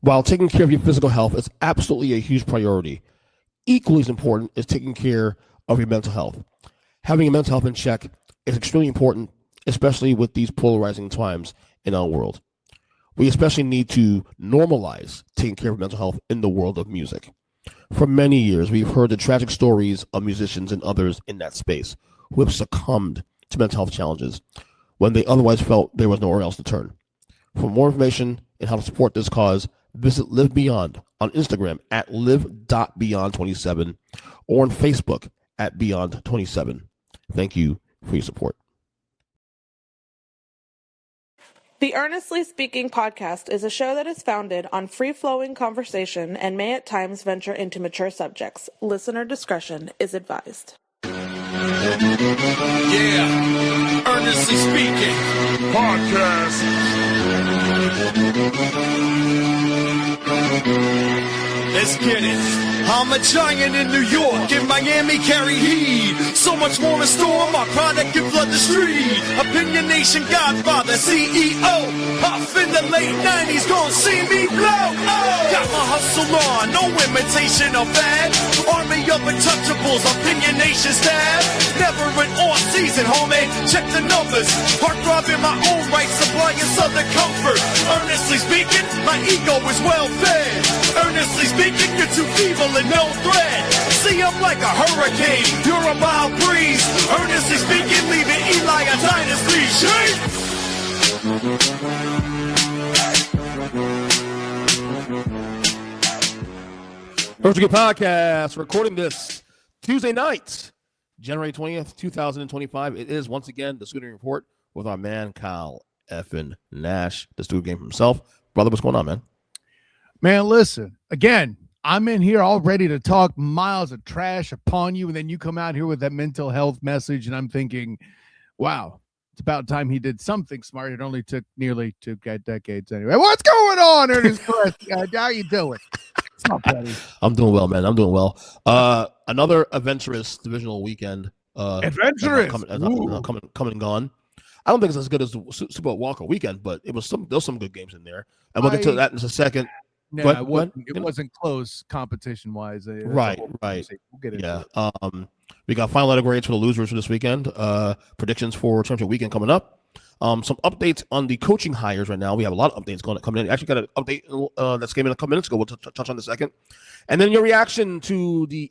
While taking care of your physical health is absolutely a huge priority, equally as important is taking care of your mental health. Having your mental health in check is extremely important, especially with these polarizing times in our world. We especially need to normalize taking care of mental health in the world of music. For many years, we've heard the tragic stories of musicians and others in that space who have succumbed to mental health challenges when they otherwise felt there was nowhere else to turn. For more information and how to support this cause, visit Live Beyond on Instagram at live.beyond27 or on Facebook at Beyond27. Thank you for your support. The Earnestly Speaking podcast is a show that is founded on free-flowing conversation and may at times venture into mature subjects. Listener discretion is advised. Yeah, Earnestly Speaking podcast. Let's get it. I'm a giant in New York, in Miami carry heat. So much more in store, my product can flood the street. Opinion Nation Godfather, CEO. Puff in the late 90s, gon' see me blow. Oh. Got my hustle on, no imitation of that. Army of untouchables, Opinion Nation staff. Never an off season, homie, check the numbers. Heart throb in my own right, supplying southern comfort. Earnestly speaking, my ego is well fed. Earnestly speaking, you're too feeble and no threat. See, I'm like a hurricane, you're a mild breeze. Earnestly speaking, leaving Eli a dynasty. Shake! Earnestly Podcast, recording this Tuesday night, January 20th, 2025. It is once again the Scooting Report with our man, Kyle effing Nash, the Studio Game himself. Brother, what's going on, man? Man, listen, again, I'm in here all ready to talk miles of trash upon you, and then you come out here with that mental health message, and I'm thinking, wow, it's about time he did something smart. It only took nearly 2 decades anyway. What's going on, Ernest? How you doing? What's up, buddy? I'm doing well, man. I'm doing well. Another adventurous divisional weekend. Adventurous? Coming and gone. I don't think it's as good as the Super Bowl Walker weekend, but there was some good games in there, and we'll get to that in a second. No, it wasn't close competition-wise. Right. We'll get into it. We got final letter grades for the losers for this weekend. Predictions for championship weekend coming up. Some updates on the coaching hires right now. We have a lot of updates coming in. Actually, got an update that came in a couple minutes ago. We'll touch on in a second. And then your reaction to the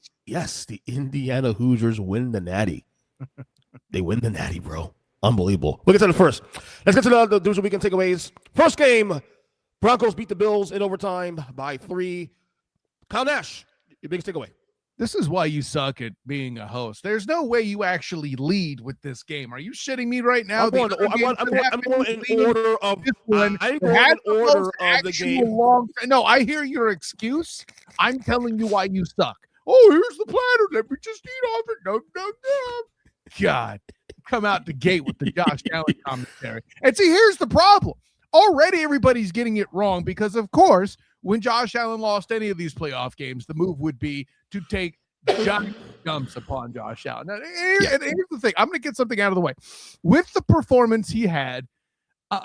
Indiana Hoosiers win the Natty. They win the Natty, bro. Unbelievable. We'll get to the first. Let's get to the Divisional Weekend takeaways. First game. Broncos beat the Bills in overtime by 3. Kyle Nash, your biggest takeaway. This is why you suck at being a host. There's no way you actually lead with this game. Are you shitting me right now? I'm going in order of the game. No, I hear your excuse. I'm telling you why you suck. Oh, here's the platter. Let me just eat off it. No. God, come out the gate with the Josh Allen commentary. And see, here's the problem. Already everybody's getting it wrong because, of course, when Josh Allen lost any of these playoff games, the move would be to take giant jumps upon Josh Allen. Now, here's the thing. I'm going to get something out of the way. With the performance he had,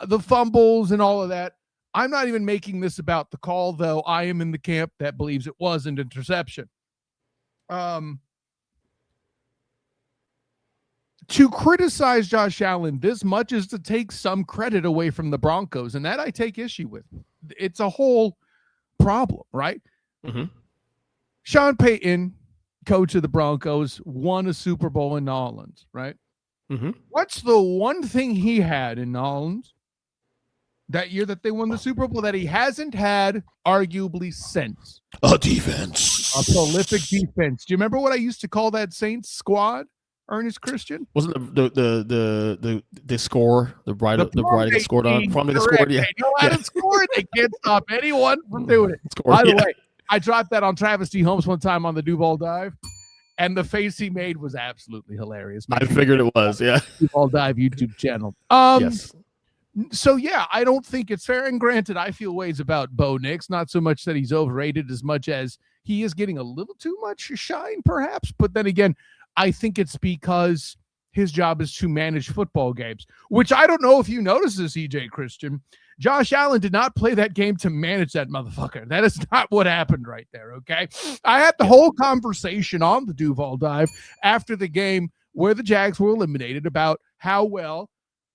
the fumbles and all of that, I'm not even making this about the call, though I am in the camp that believes it was an interception. To criticize Josh Allen this much is to take some credit away from the Broncos, and that I take issue with. It's a whole problem, right? Mm-hmm. Sean Payton, coach of the Broncos, won a Super Bowl in New Orleans, right? Mm-hmm. What's the one thing he had in New Orleans that year that they won the Super Bowl that he hasn't had arguably since? A defense. A prolific defense. Do you remember what I used to call that Saints squad? Ernest Christian? Wasn't the score, the bride that scored on from the score? Yeah. They know how to score. They can't stop anyone from doing it. By the way, I dropped that on Travis D. Holmes one time on the Duval dive, and the face he made was absolutely hilarious. I figured it was, yeah. Duval dive YouTube channel. Yes. So yeah, I don't think it's fair. And granted, I feel ways about Bo Nix, not so much that he's overrated as much as he is getting a little too much shine, perhaps. But then again, I think it's because his job is to manage football games, which I don't know if you notice this, EJ Christian. Josh Allen did not play that game to manage that motherfucker. That is not what happened right there, okay? I had the whole conversation on the Duval Dive after the game where the Jags were eliminated about how well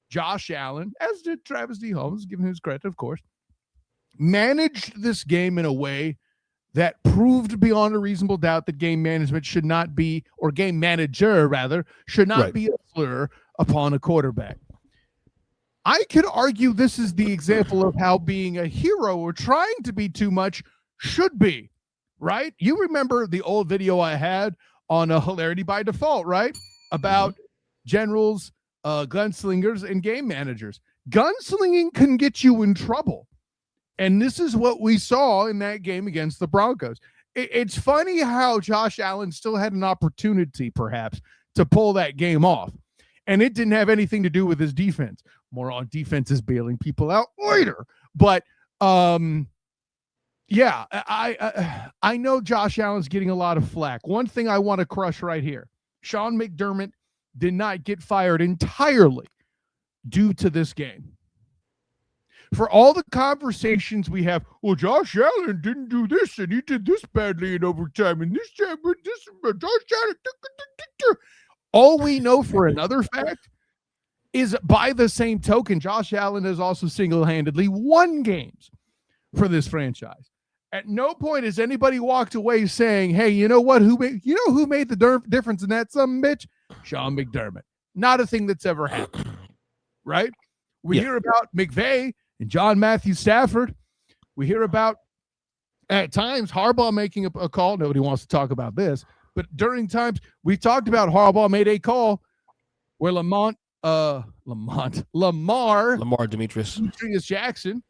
Josh Allen, as did Travis D. Holmes, giving his credit, of course, managed this game in a way that proved beyond a reasonable doubt that game management should not be, or game manager rather, should not be a slur upon a quarterback. I could argue this is the example of how being a hero or trying to be too much should be, right? You remember the old video I had on a Hilarity by Default, right? About generals, gunslingers, and game managers. Gunslinging can get you in trouble. And this is what we saw in that game against the Broncos. It's funny how Josh Allen still had an opportunity, perhaps, to pull that game off. And it didn't have anything to do with his defense. More on defenses bailing people out later. But, yeah, I know Josh Allen's getting a lot of flack. One thing I want to crush right here. Sean McDermott did not get fired entirely due to this game. For all the conversations we have, well, Josh Allen didn't do this, and he did this badly in overtime, and this time, Josh Allen. All we know for another fact is, by the same token, Josh Allen has also single-handedly won games for this franchise. At no point has anybody walked away saying, hey, you know what? Who made the difference in that some bitch? Sean McDermott. Not a thing that's ever happened, right? We hear about McVay and John Matthew Stafford. We hear about, at times, Harbaugh making a call. Nobody wants to talk about this. But during times, we talked about Harbaugh made a call where Lamar Demetrius Jackson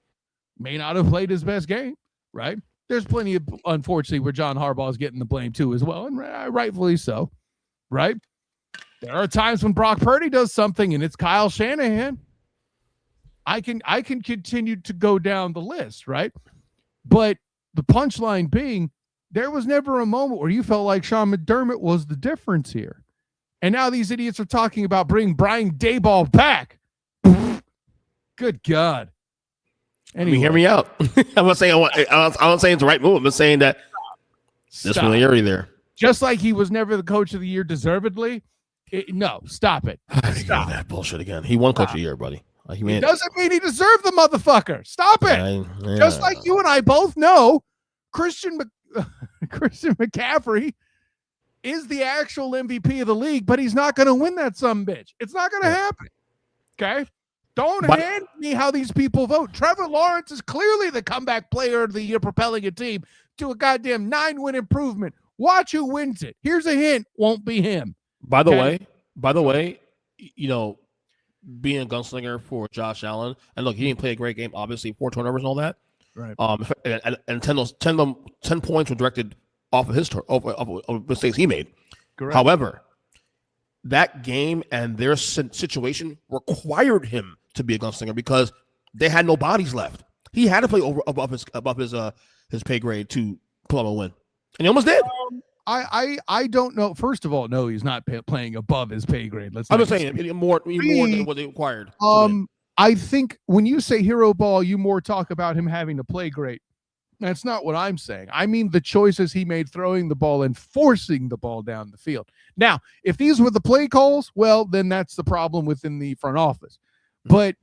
may not have played his best game, right? There's plenty of, unfortunately, where John Harbaugh is getting the blame too as well, and rightfully so, right? There are times when Brock Purdy does something and it's Kyle Shanahan. I can continue to go down the list, right? But the punchline being, there was never a moment where you felt like Sean McDermott was the difference here. And now these idiots are talking about bringing Brian Daboll back. Good God. Anyway. Hear me out. I'm not saying it's the right move. I'm just saying that there's familiarity there. Just like he was never the coach of the year deservedly. No, stop it. Stop that bullshit again. He won coach of the year, buddy. It doesn't mean he deserved the motherfucker. Stop it. Just like you and I both know, Christian McCaffrey is the actual MVP of the league, but he's not going to win that sumbitch. It's not going to happen. Okay? Don't hand me how these people vote. Trevor Lawrence is clearly the comeback player of the year, propelling a team to a goddamn 9-win improvement. Watch who wins it. Here's a hint. Won't be him. By the way, you know, being a gunslinger for Josh Allen, and look, he didn't play a great game, obviously, 4 turnovers and all that. Right. And 10 points were directed off of his of mistakes he made. Correct. However, that game and their situation required him to be a gunslinger because they had no bodies left. He had to play above his pay grade to pull out a win, and he almost did. I don't know. First of all, no, he's not playing above his pay grade. I'm just saying more than what they required. I think when you say hero ball, you more talk about him having to play great. That's not what I'm saying. I mean the choices he made throwing the ball and forcing the ball down the field. Now, if these were the play calls, well, then that's the problem within the front office. But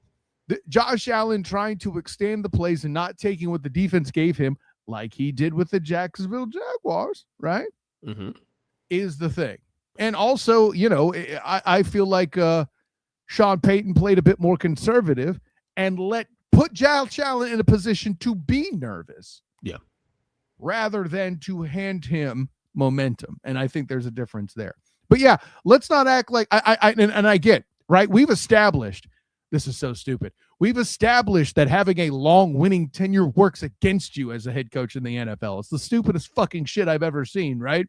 Josh Allen trying to extend the plays and not taking what the defense gave him, like he did with the Jacksonville Jaguars, right? Is the thing. And also, you know, I feel like Sean Payton played a bit more conservative and put Josh Allen in a position to be nervous. Yeah. Rather than to hand him momentum. And I think there's a difference there. But yeah, let's not act like I get, right? We've established, this is so stupid. We've established that having a long winning tenure works against you as a head coach in the NFL. It's the stupidest fucking shit I've ever seen, right?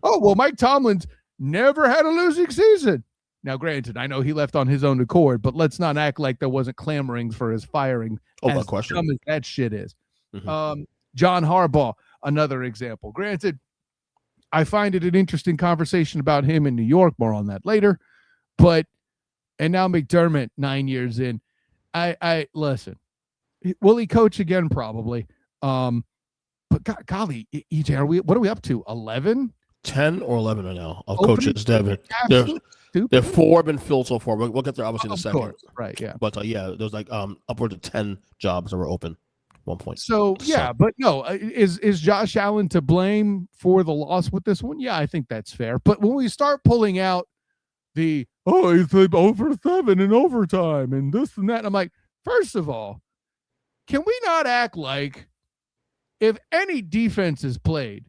Oh, well, Mike Tomlin's never had a losing season. Now, granted, I know he left on his own accord, but let's not act like there wasn't clamorings for his firing. No question. Dumb as that shit is. John Harbaugh, another example. Granted, I find it an interesting conversation about him in New York. More on that later. And now McDermott 9 years in. I listen. Will he coach again? Probably. But golly, EJ, what are we up to? 11? 10 or 11 right now of Opening coaches. Devin, there 4 have been filled so far. We'll get there obviously in a second. Course. Right? Yeah. But there's like upwards of 10 jobs that were open at one point. So yeah, but no, is Josh Allen to blame for the loss with this one? Yeah, I think that's fair. But when we start pulling out he's over 7 in overtime and this and that, I'm like, first of all, can we not act like if any defense is played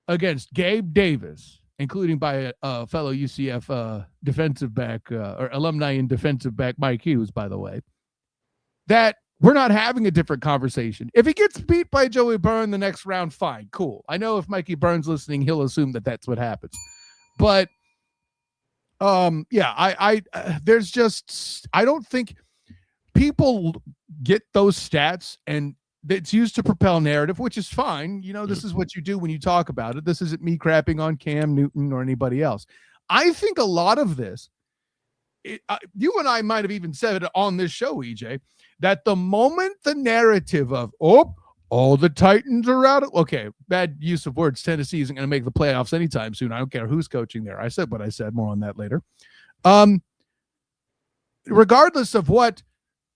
against Gabe Davis, including by a fellow UCF defensive back or alumni and defensive back Mike Hughes, by the way, that we're not having a different conversation. If he gets beat by Joey Byrne the next round, fine, cool. I know if Mikey Burns listening, he'll assume that that's what happens. But I there's just, I don't think people get those stats and it's used to propel narrative, which is fine. This is what you do when you talk about it. This isn't me crapping on Cam Newton or anybody else. I think a lot of this, you and I might have even said it on this show, EJ, that the moment the narrative of, all the Titans are out. Okay, bad use of words. Tennessee isn't going to make the playoffs anytime soon. I don't care who's coaching there. I said what I said. More on that later. Regardless of what,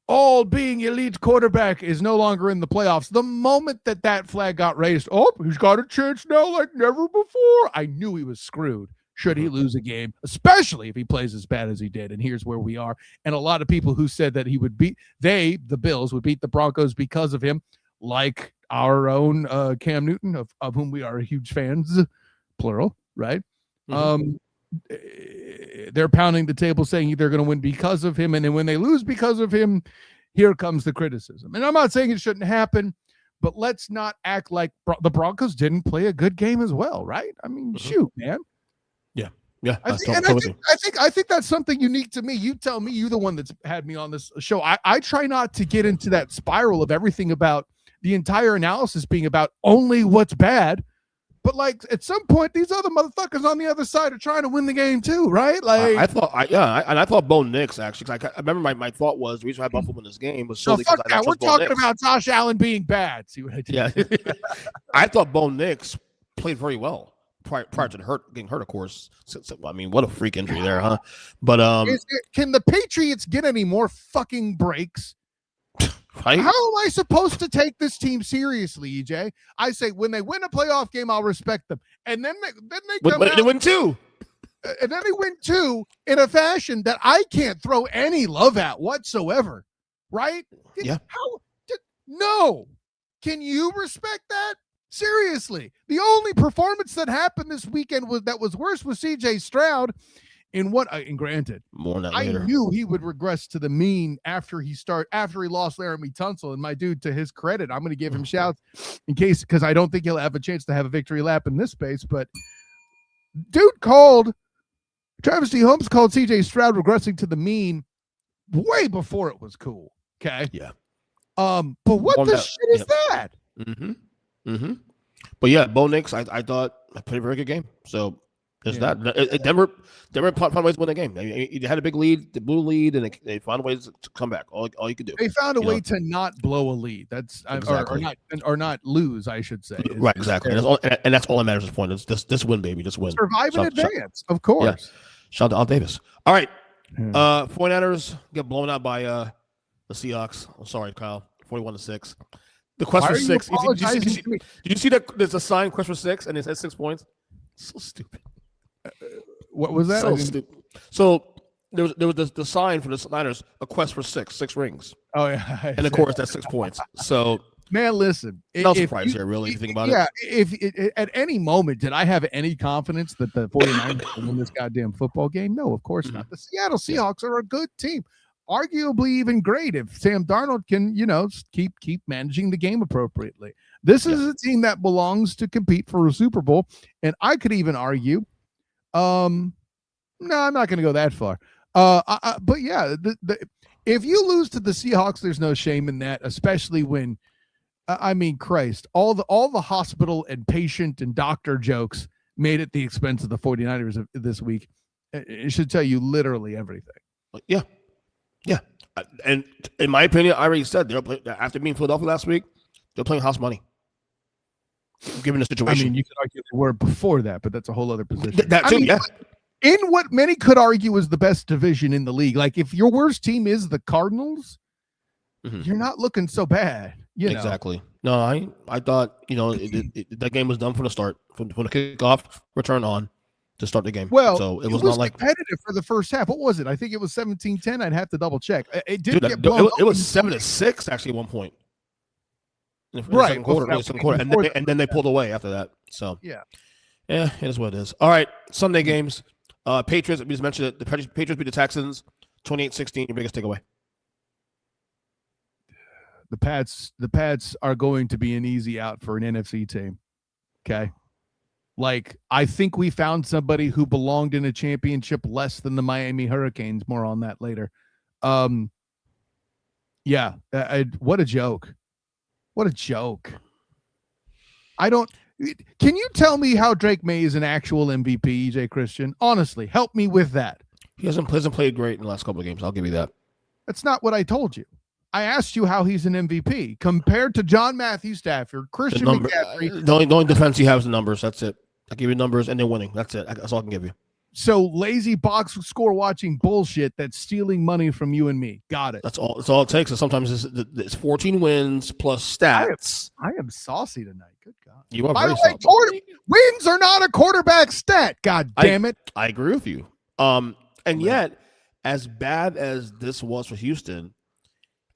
all being elite quarterback is no longer in the playoffs. The moment that flag got raised, he's got a chance now like never before. I knew he was screwed should he lose a game, especially if he plays as bad as he did. And here's where we are. And a lot of people who said that he would beat, the Bills would beat the Broncos because of him, like our own Cam Newton, of whom we are huge fans, plural, right? They're pounding the table saying they're going to win because of him. And then when they lose because of him, here comes the criticism. And I'm not saying it shouldn't happen, but let's not act like the Broncos didn't play a good game as well, right? I mean, shoot, man. Yeah. I think that's something unique to me. You tell me, you're the one that's had me on this show. I try not to get into that spiral of everything about the entire analysis being about only what's bad. But like at some point, these other motherfuckers on the other side are trying to win the game too, right? Like I thought Bo Nix actually. I remember my thought was the reason why Buffalo won this game was solely because we're talking about Josh Allen being bad. See what I did? Yeah, I thought Bo Nix played very well prior to getting hurt, of course. So, I mean, what a freak injury there, huh? But can the Patriots get any more fucking breaks? Right? How am I supposed to take this team seriously, EJ? I say when they win a playoff game, I'll respect them, and then they win 2, and then they win 2 in a fashion that I can't throw any love at whatsoever. Right? Yeah. No. Can you respect that? Seriously, the only performance that happened this weekend was worse was CJ Stroud. And granted, more than that later. I knew he would regress to the mean after he lost Laramie Tunsil. And my dude, to his credit, I'm going to give him shouts because I don't think he'll have a chance to have a victory lap in this space. But Travis D. Holmes called CJ Stroud regressing to the mean way before it was cool. Okay. Yeah. But what the shit is that? But yeah, Bo Nix, I thought I played a very good game. So there's that. Denver found ways to win the game. They had a big lead, the blue lead, and they found ways to come back. All you could do. They found a way to not blow a lead. That's exactly. or not lose, I should say. Right, exactly. And that's all that matters at this point. Is this win, baby. Just win. Survive in advance, of course. Yeah. Shout out to Al Davis. All right. 49ers get blown out by the Seahawks. I'm sorry, Kyle. 41-6. The quest for 6. Did you see that there's a sign, quest for 6, and it says 6 points? So stupid. What was that? So stupid. So there was the sign for the Niners, a quest for 6 rings. Oh yeah. And of course that's 6 points. So man, listen. No surprise here, really, if you think about it. Yeah, if at any moment did I have any confidence that the 49ers will win this goddamn football game? No, of course not. The Seattle Seahawks are a good team. Arguably even great if Sam Darnold can, keep managing the game appropriately. This is a team that belongs to compete for a Super Bowl. And I could even argue, no, I'm not going to go that far. But yeah, if you lose to the Seahawks, there's no shame in that, especially when, Christ, all the hospital and patient and doctor jokes made at the expense of the 49ers this week. It should tell you literally everything. Yeah. And in my opinion, I already said after being Philadelphia last week, they're playing house money. Given the situation, I mean, you could argue they were before that, but that's a whole other position. That too, yeah. In what many could argue is the best division in the league. Like if your worst team is the Cardinals, you're not looking so bad. Exactly. No, I thought that game was done from the start, from the kickoff return on to start the game. Well, so it was not like competitive for the first half. What was it? I think it was 17-10. I'd have to double check. It did get blown. It was 7-6 actually at one point. In the Right, second quarter, and then they pulled away after that. So yeah, it is what it is. All right, Sunday games. Patriots. We just mentioned it. The Patriots beat the Texans 28-16. Your biggest takeaway? The Pats are going to be an easy out for an NFC team. Okay, like I think we found somebody who belonged in a championship less than the Miami Hurricanes. More on that later. Yeah, what a joke. What a joke. Can you tell me how Drake May is an actual MVP, EJ Christian? Honestly, help me with that. He hasn't played great in the last couple of games. I'll give you that. That's not what I told you. I asked you how he's an MVP compared to John Matthew Stafford, Christian McCaffrey. The only defense he has is the numbers. That's it. I give you numbers and they're winning. That's it. That's all I can give you. So lazy box score watching bullshit that's stealing money from you and me. Got it. That's all it takes. And sometimes it's 14 wins plus stats. I am saucy tonight. Good God. You are By very the way, wins are not a quarterback stat. God damn it. I agree with you. And yet, as bad as this was for Houston,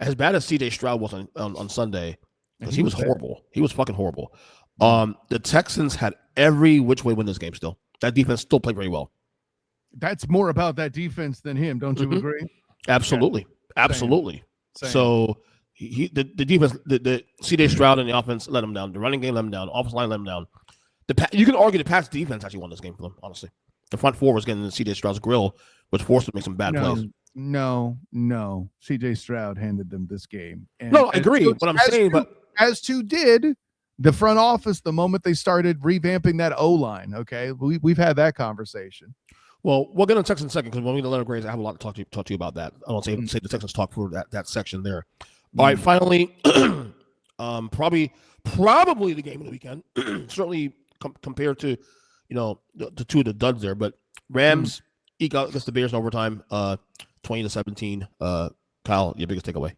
as bad as CJ Stroud was on Sunday, because he was horrible. He was fucking horrible. The Texans had every which way win this game still. That defense still played very well. That's more about that defense than him. Don't you agree? Absolutely. Yeah. Absolutely. Same. So the defense, the CJ Stroud and the offense let him down. The running game let him down. Offensive line let him down. You can argue the Pats defense actually won this game for them, honestly. The front four was getting in CJ Stroud's grill, which forced him to make some bad plays. No. CJ Stroud handed them this game. And, I agree. What I'm saying, as to did the front office the moment they started revamping that O-line. Okay, we've had that conversation. Well, we'll get on Texans in a second because when we get to Leonard Graves, I have a lot to talk to you about that. I don't say the Texans talk for that section there. All right, finally, probably the game of the weekend. Certainly compared to the two of the duds there, but Rams eke out against the Bears in overtime, 20-17. Kyle, your biggest takeaway?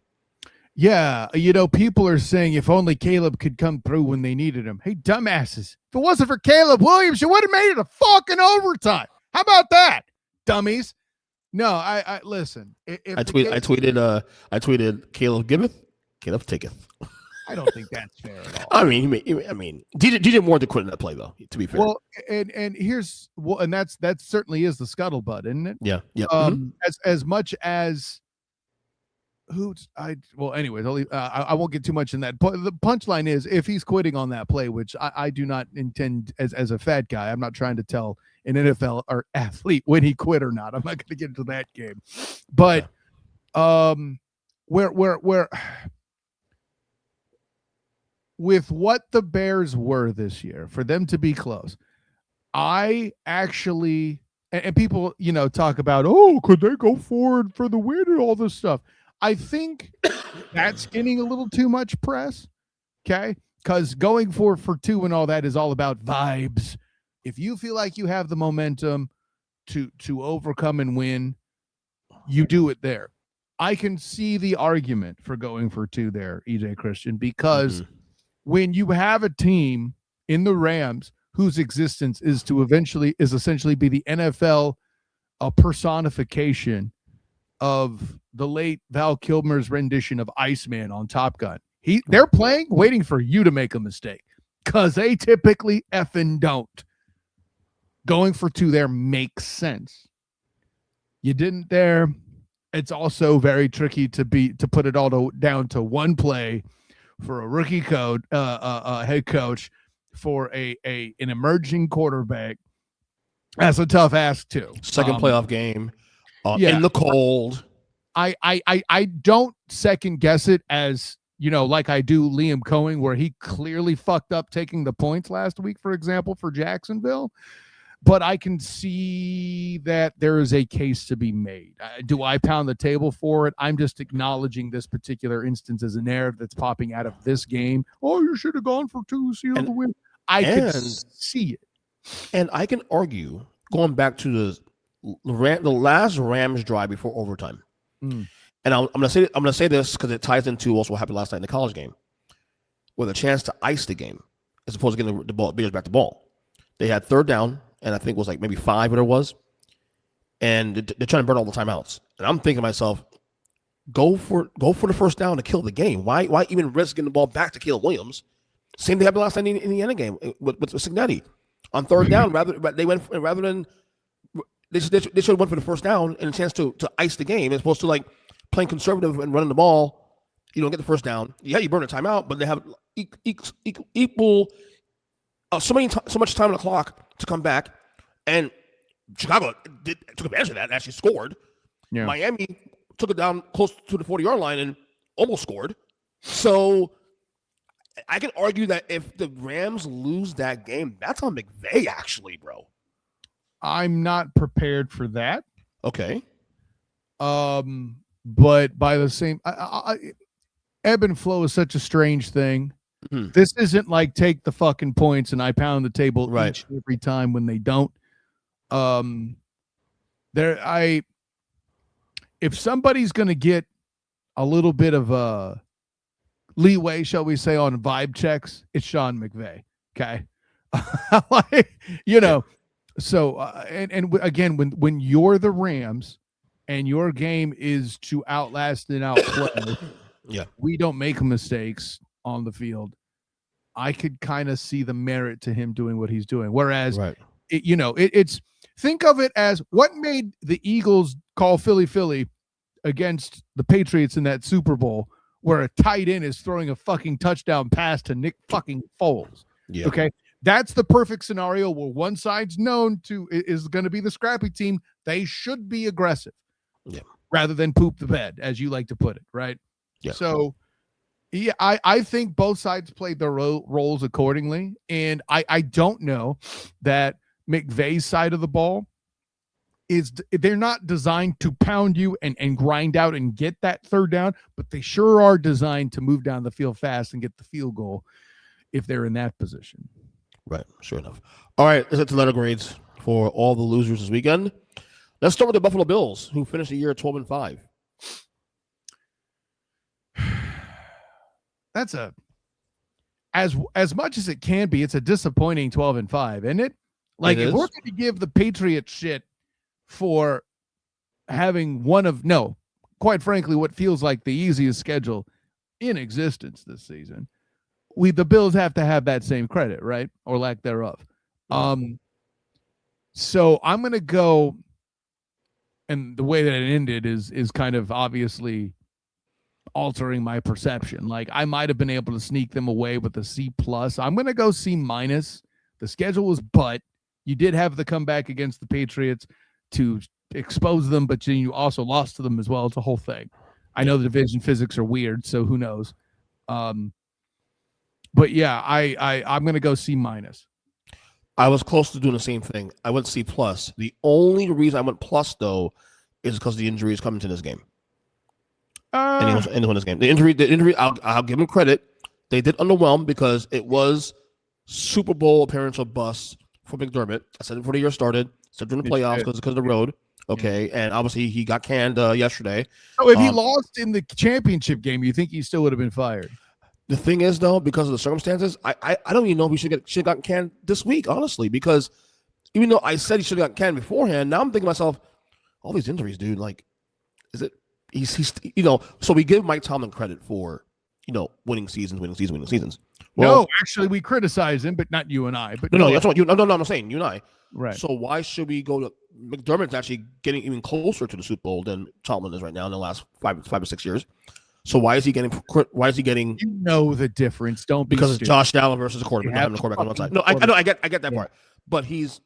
Yeah, people are saying if only Caleb could come through when they needed him. Hey, dumbasses! If it wasn't for Caleb Williams, you would have made it a fucking overtime. How about that, dummies? No, I listen. I tweeted Caleb giveth, Caleb taketh. I don't think that's fair at all. I mean, DJ Moore to quit in that play though. To be fair. Well, and here's and that certainly is the scuttlebutt, isn't it? Yeah. As much as anyways, I won't get too much in that. The punchline is if he's quitting on that play, which I do not intend as a fat guy. I'm not trying to tell an NFL or athlete when he quit or not. I'm not going to get into that game, but where with what the Bears were this year, for them to be close, I actually and people talk about could they go forward for the win and all this stuff. I think that's getting a little too much press, okay? Because going for two and all that is all about vibes. If you feel like you have the momentum to overcome and win, you do it there. I can see the argument for going for two there, EJ Christian, because when you have a team in the Rams whose existence is essentially be the NFL personification of the late Val Kilmer's rendition of Iceman on Top Gun. They're playing, waiting for you to make a mistake because they typically effing don't. Going for two there makes sense. You didn't there. It's also very tricky to put it all down to one play for a rookie head coach for an emerging quarterback. That's a tough ask too. Second playoff game. In the cold. I don't second guess it as, like I do Liam Cohen, where he clearly fucked up taking the points last week, for example, for Jacksonville. but I can see that there is a case to be made. Do I pound the table for it? I'm just acknowledging this particular instance as a narrative that's popping out of this game. Oh, you should have gone for 2 seal the win. I could see it. And I can argue, going back to the last Rams drive before overtime. And I'm gonna say this because it ties into also what happened last night in the college game, with a chance to ice the game as opposed to getting the Bears back the ball. They had third down, and I think it was like maybe 5 whatever it was, and they're trying to burn all the timeouts. And I'm thinking to myself, go for the first down to kill the game. Why even risk getting the ball back to Caleb Williams? Same thing happened last night in the end game with Cignetti on third down. Rather than they should have went for the first down and a chance to ice the game as opposed to like playing conservative and running the ball. You don't get the first down. Yeah, you burn a timeout, but they have equal so much time on the clock to come back, and Chicago took advantage of that and actually scored. Yeah. Miami took it down close to the 40-yard line and almost scored. So I can argue that if the Rams lose that game, that's on McVay actually, bro. I'm not prepared for that. Okay. But by the same, ebb and flow is such a strange thing. Mm-hmm. This isn't like take the fucking points and I pound the table each and every time when they don't. If somebody's going to get a little bit of a leeway, shall we say, on vibe checks, it's Sean McVay. Okay. So, and again, when you're the Rams and your game is to outlast and outplay, we don't make mistakes on the field. I could kind of see the merit to him doing what he's doing. Whereas, it's think of it as what made the Eagles call Philly against the Patriots in that Super Bowl, where a tight end is throwing a fucking touchdown pass to Nick fucking Foles. Yeah. Okay. That's the perfect scenario where one side's known to is going to be the scrappy team. They should be aggressive rather than poop the bed, as you like to put it. Right. Yeah. So, yeah, I think both sides played their roles accordingly. And I don't know that McVay's side of the ball they're not designed to pound you and grind out and get that third down, but they sure are designed to move down the field fast and get the field goal if they're in that position. Right. Sure enough. All right. Let's get to letter grades for all the losers this weekend. Let's start with the Buffalo Bills, who finished the year 12-5. That's as much as it can be, it's a disappointing 12-5, isn't it? Like, if we're going to give the Patriots shit for having quite frankly, what feels like the easiest schedule in existence this season, the Bills have to have that same credit, right? Or lack thereof. So I'm going to go, and the way that it ended is kind of obviously altering my perception. Like, I might have been able to sneak them away with a C+. I'm going to go C-. The schedule was butt. You did have the comeback against the Patriots to expose them, but you also lost to them as well. It's a whole thing. I know the division physics are weird, so who knows? But yeah, I'm going to go C-. I was close to doing the same thing. I went C+. The only reason I went plus, though, is because the injury is coming to this game. And he won this game. The injury. I'll give him credit. They did underwhelm because it was Super Bowl appearance or bust for McDermott. I said it before the year started. I said during the playoffs because of the road. Okay, and obviously he got canned yesterday. So if he lost in the championship game, you think he still would have been fired? The thing is, though, because of the circumstances, I don't even know if he should have gotten canned this week, honestly, because even though I said he should have gotten canned beforehand, now I'm thinking to myself, all these injuries, dude, like, is it he's so we give Mike Tomlin credit for, winning seasons. Well, no, actually we criticize him, but not you and I. But no, that's what I'm saying, you and I. Right. So why should we go to McDermott's actually getting even closer to the Super Bowl than Tomlin is right now in the last 5 or 6 years? So why is he getting? You know the difference. Don't be because stupid. It's Josh Allen versus a quarterback. Not having a quarterback on one side. No, I know. I get that part. But he's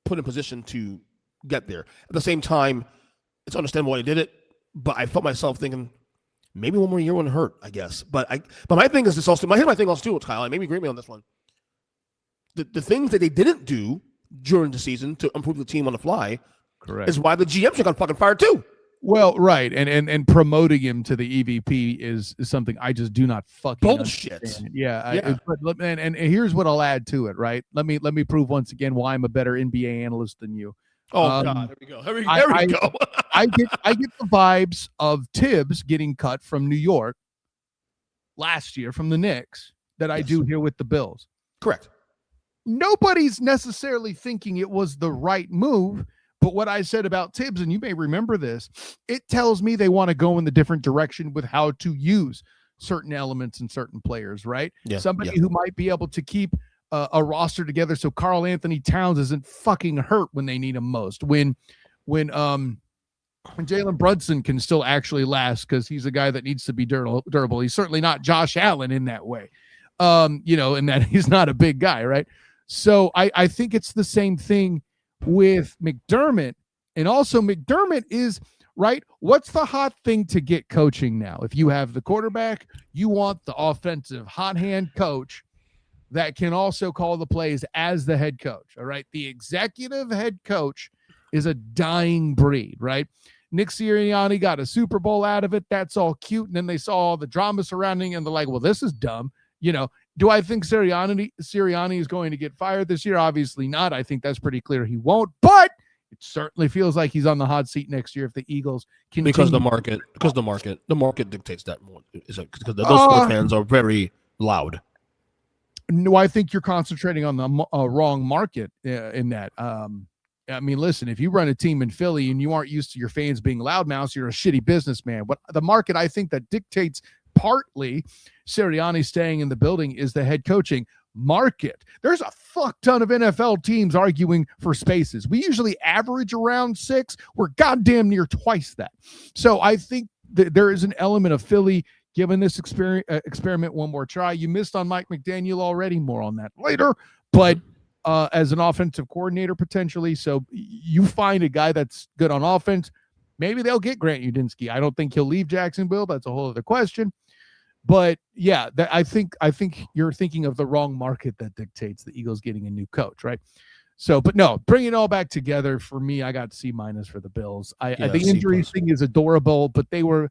put in position to get there. At the same time, it's understandable why he did it. But I felt myself thinking maybe one more year wouldn't hurt. I guess. But my thing is this also. My thing also too, Kyle. And maybe agree with me on this one. The things that they didn't do during the season to improve the team on the fly. Correct. Is why the GM should got fucking fired too. Well, right, and promoting him to the EVP is something I just do not fucking bullshit. Understand. Yeah. And here's what I'll add to it. Right, let me prove once again why I'm a better NBA analyst than you. Oh God, here we go. Here we go. I get the vibes of Tibbs getting cut from New York last year from the Knicks that I do here with the Bills. Correct. Nobody's necessarily thinking it was the right move. But what I said about Tibbs, and you may remember this, it tells me they want to go in the different direction with how to use certain elements and certain players, right? Yeah, Somebody who might be able to keep a roster together so Karl Anthony Towns isn't fucking hurt when they need him most. When Jalen Brunson can still actually last because he's a guy that needs to be durable. He's certainly not Josh Allen in that way, and that he's not a big guy, right? So I think it's the same thing with McDermott. And also McDermott is right. What's the hot thing to get coaching now? If you have the quarterback, you want the offensive hot hand coach that can also call the plays as the head coach. All right. The executive head coach is a dying breed, right? Nick Sirianni got a Super Bowl out of it. That's all cute. And then they saw all the drama surrounding and they're like, well, this is dumb. Do I think Sirianni is going to get fired this year? Obviously not. I think that's pretty clear he won't, but it certainly feels like he's on the hot seat next year if the Eagles continue. Because the market dictates that more. Because those sports fans are very loud. No, I think you're concentrating on the wrong market in that. I mean, listen, if you run a team in Philly and you aren't used to your fans being loudmouths, you're a shitty businessman. But the market, I think, that dictates partly Sirianni staying in the building is the head coaching market. There's a fuck ton of NFL teams arguing for spaces. We usually average around 6. We're goddamn near twice that. So I think that there is an element of Philly giving this experiment one more try. You missed on Mike McDaniel already. More on that later. But as an offensive coordinator potentially, so you find a guy that's good on offense. Maybe they'll get Grant Udinski. I don't think he'll leave Jacksonville. That's a whole other question. But yeah, I think you're thinking of the wrong market that dictates the Eagles getting a new coach, right? So, but no, bring it all back together. For me, I got C- for the Bills. The injury thing is adorable, but they were.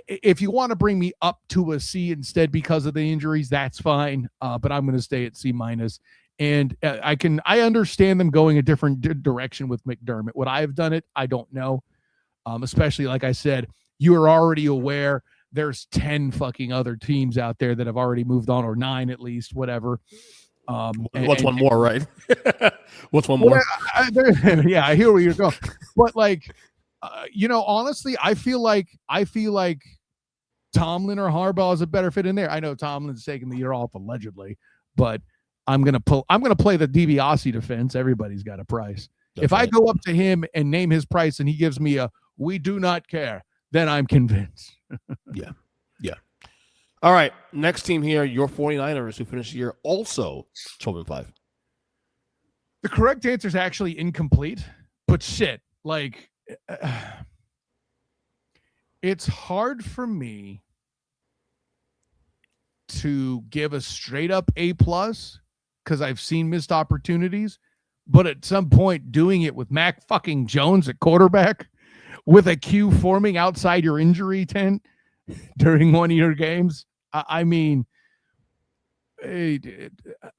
If you want to bring me up to a C instead because of the injuries, that's fine. But I'm going to stay at C-. And I understand them going a different direction with McDermott. Would I have done it? I don't know. Especially like I said, you are already aware there's 10 fucking other teams out there that have already moved on, or 9 at least, whatever. What's one more, right? What's one more? Yeah, I hear where you're going. But honestly, I feel like Tomlin or Harbaugh is a better fit in there. I know Tomlin's taking the year off allegedly, but I'm gonna play the DiBiase defense. Everybody's got a price. That's if right. I go up to him and name his price and he gives me we do not care, then I'm convinced. Yeah. All right. Next team here, your 49ers, who finished the year also 12-5. The correct answer is actually incomplete, but shit, it's hard for me to give a straight up A+ because I've seen missed opportunities, but at some point doing it with Mac fucking Jones at quarterback with a queue forming outside your injury tent during one of your games. I mean,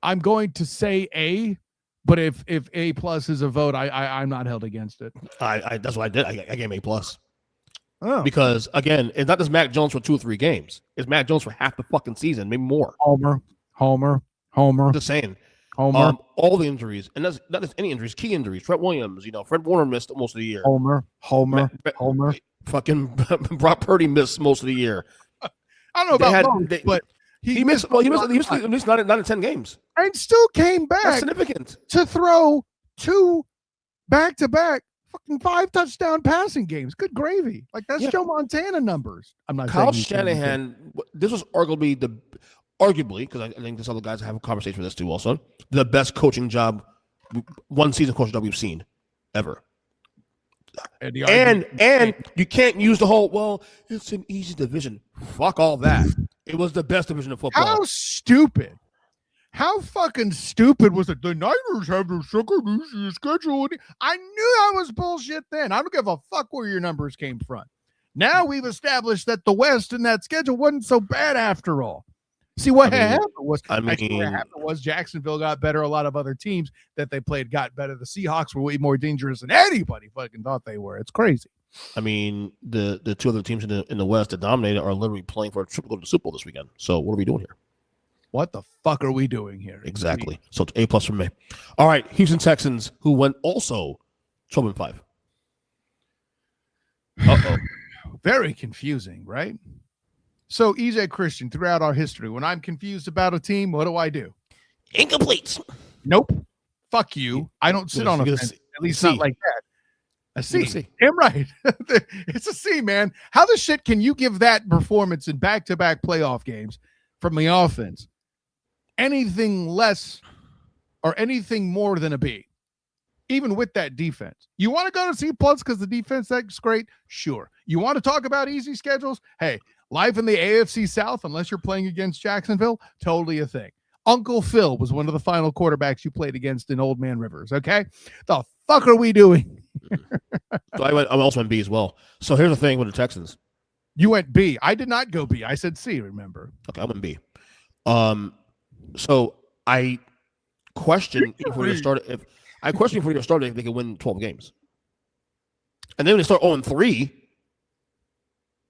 I'm going to say A, but if A+ is a vote, I'm not held against it. That's what I did. I gave him A+. Oh. Because again, it's not just Mac Jones for 2 or 3 games. It's Mac Jones for half the fucking season, maybe more. Homer. Just saying. Homer. All the injuries, and that's not just any injuries, key injuries. Trent Williams, Fred Warner missed most of the year. Homer. Fucking Brock Purdy missed most of the year. I don't know about both, but he missed. Well, he missed 9 in 10 games, and still came back. That's significant to throw 2 back-to-back fucking 5 touchdown passing games. Good gravy. That's Joe Montana numbers. I'm not. Kyle Shanahan. This was arguably because I think there's other guys that have a conversation with this too. Also, the best coaching job, one season coaching job we've seen ever. And you can't use the whole, it's an easy division. Fuck all that. It was the best division of football. How stupid How fucking stupid was it? The Niners have their second easiest schedule. I knew that was bullshit then. I don't give a fuck where your numbers came from. Now we've established that the West in that schedule wasn't so bad after all. See what happened was Jacksonville got better. A lot of other teams that they played got better. The Seahawks were way more dangerous than anybody fucking thought they were. It's crazy. I mean, the two other teams in the West that dominated are literally playing for a triple go to the Super Bowl this weekend. So what are we doing here? What the fuck are we doing here? Exactly. So it's A+ from me. All right, Houston Texans, who went also 12-5. Uh-oh. Very confusing, right? So, EJ Christian, throughout our history, when I'm confused about a team, what do? Incomplete. Nope. Fuck you. I don't sit on a fence. At least not like that. A C. Damn right. It's a C, man. How the shit can you give that performance in back-to-back playoff games from the offense anything less or anything more than a B? Even with that defense. You want to go to C+ because the defense that's great? Sure. You want to talk about easy schedules? Hey, life in the AFC South, unless you're playing against Jacksonville, totally a thing. Uncle Phil was one of the final quarterbacks you played against in Old Man Rivers, okay? The fuck are we doing? So I'm also in B as well. So here's the thing with the Texans. You went B. I did not go B. I said C, remember? Okay, I'm in B. So I question if we start if they can win 12 games. And then when they start 0-3,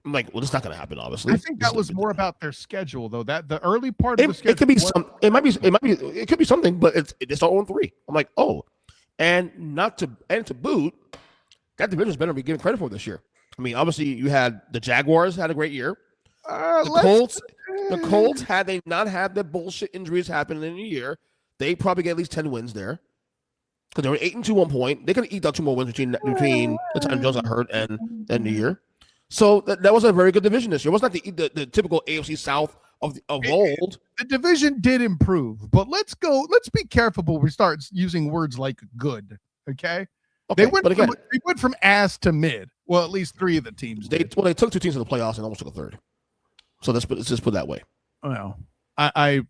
I'm like, well, this is not going to happen. Obviously, I think that was more about their schedule, though. That the early part of the schedule, it could be some. It could be something, but they start 0-3. I'm like, oh, and to boot, that division's better be given credit for this year. I mean, obviously, you had the Jaguars had a great year. The Colts, had they not had the bullshit injuries happen in a year, they probably get at least 10 wins there. Because they were 8-2 1 point. They could have eaten out 2 more wins between the time Jones got hurt and the year. So that was a very good division this year. It wasn't like the typical AFC South of old. The division did improve, but let's be careful when we start using words like good. Okay. They went from ass to mid. Well, at least 3 of the teams did. They took 2 teams to the playoffs and almost took a third. So let's just put it that way. Well, I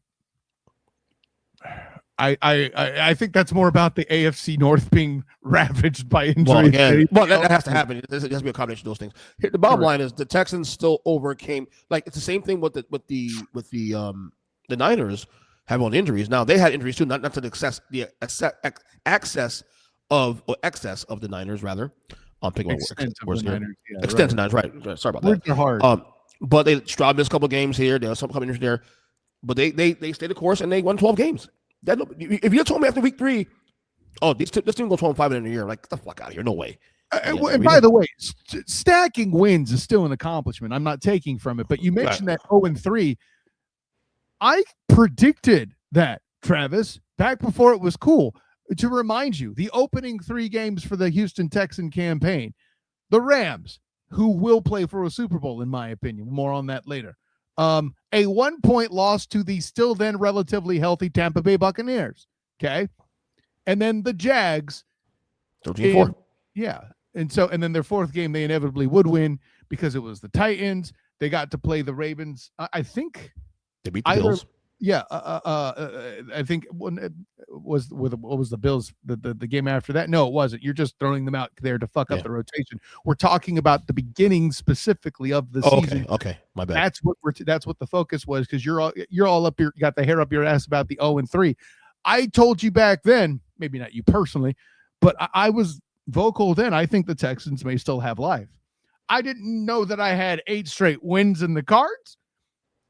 think that's more about the AFC North being ravaged by injuries. That has to happen. It has to be a combination of those things. The bottom line is the Texans still overcame. Like it's the same thing with the Niners having all injuries. Now they had injuries too, not to the excess of the Niners rather. I'm picking words here. Extent to Niners, right? Sorry about that. Words are hard. But they Stroud missed a couple games here. There was some injuries there, but they stayed the course and they won 12 games. If you told me after week 3, this team goes 12-5 in a year, like, get the fuck out of here. No way. And by the way, stacking wins is still an accomplishment. I'm not taking from it, but you mentioned that 0-3. I predicted that, Travis, back before it was cool. To remind you, the opening 3 games for the Houston Texan campaign, the Rams, who will play for a Super Bowl, in my opinion. More on that later. A 1-point loss to the still then relatively healthy Tampa Bay Buccaneers. Okay. And then the Jags. 13-4. Yeah. And then their 4th game, they inevitably would win because it was the Titans. They got to play the Ravens. I think they beat the Bills. Yeah. I think what was the Bills, the game after that? No, it wasn't. You're just throwing them out there to fuck up the rotation. We're talking about the beginning specifically of the season. Okay. My bad. That's what the focus was, because you're all up here, got the hair up your ass about the 0-3. I told you back then, maybe not you personally, but I was vocal then. I think the Texans may still have life. I didn't know that I had 8 straight wins in the cards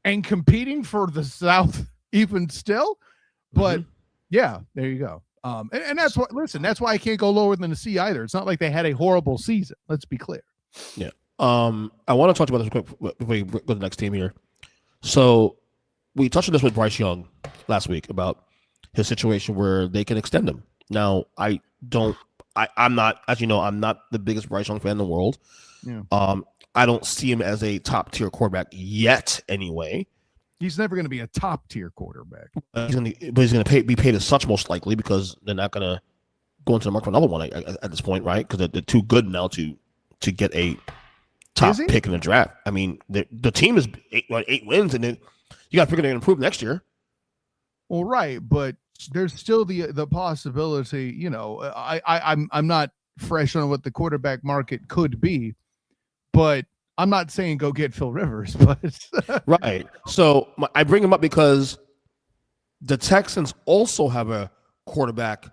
and competing for the South even still. But yeah, there you go. And that's what, listen, that's why I can't go lower than a C either. It's not like they had a horrible season. Let's be clear. Yeah. I want to talk about this quick before we go to the next team here. So we touched on this with Bryce Young last week about his situation where they can extend him. Now, I'm not, as you know, I'm not the biggest Bryce Young fan in the world. Yeah. I don't see him as a top tier quarterback yet anyway. He's never going to be a top tier quarterback. He's going to be paid as such, most likely, because they're not going to go into the market for another one at this point, right? Because they're too good now to get a top pick in the draft. I mean, the team is 8 wins, and then you got to figure they're going to improve next year. Well, right, but there's still the possibility. I'm not fresh on what the quarterback market could be, but I'm not saying go get Phil Rivers. But Right. So I bring him up because the Texans also have a quarterback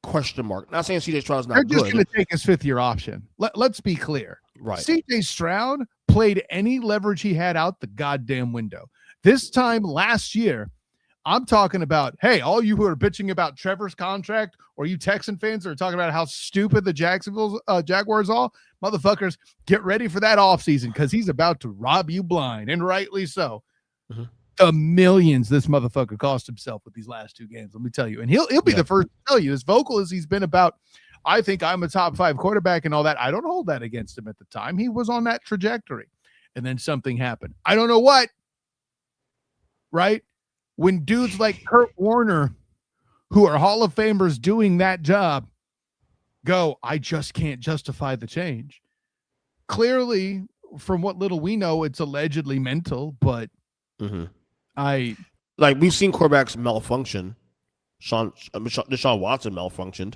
question mark. Not saying C.J. Stroud's they're not just good. going to take his fifth-year option. Let's be clear. Right. C.J. Stroud played any leverage he had out the goddamn window. This time last year, I'm talking about, hey, all you who are bitching about Trevor's contract, or you Texan fans that are talking about how stupid the Jacksonville Jaguars are, motherfuckers, get ready for that offseason because he's about to rob you blind, and rightly so. Mm-hmm. The millions this motherfucker cost himself with these last two games, let me tell you. And he'll be the first to tell you, as vocal as he's been about, I think I'm a top 5 quarterback and all that, I don't hold that against him at the time. He was on that trajectory. And then something happened. I don't know what. Right? When dudes like Kurt Warner, who are Hall of Famers doing that job, go, I just can't justify the change. Clearly, from what little we know, it's allegedly mental, but we've seen quarterbacks malfunction. Deshaun Watson malfunctioned.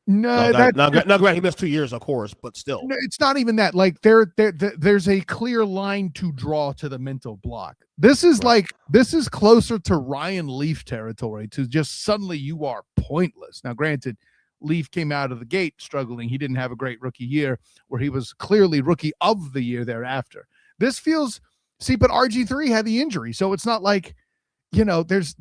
No, granted, he missed 2 years, of course, but still, no, it's not even that. Like there's a clear line to draw to the mental block. This is this is closer to Ryan Leaf territory. To just suddenly you are pointless. Now, granted, Leaf came out of the gate struggling. He didn't have a great rookie year, where he was clearly rookie of the year thereafter. This feels but RG3 had the injury, so it's not like there's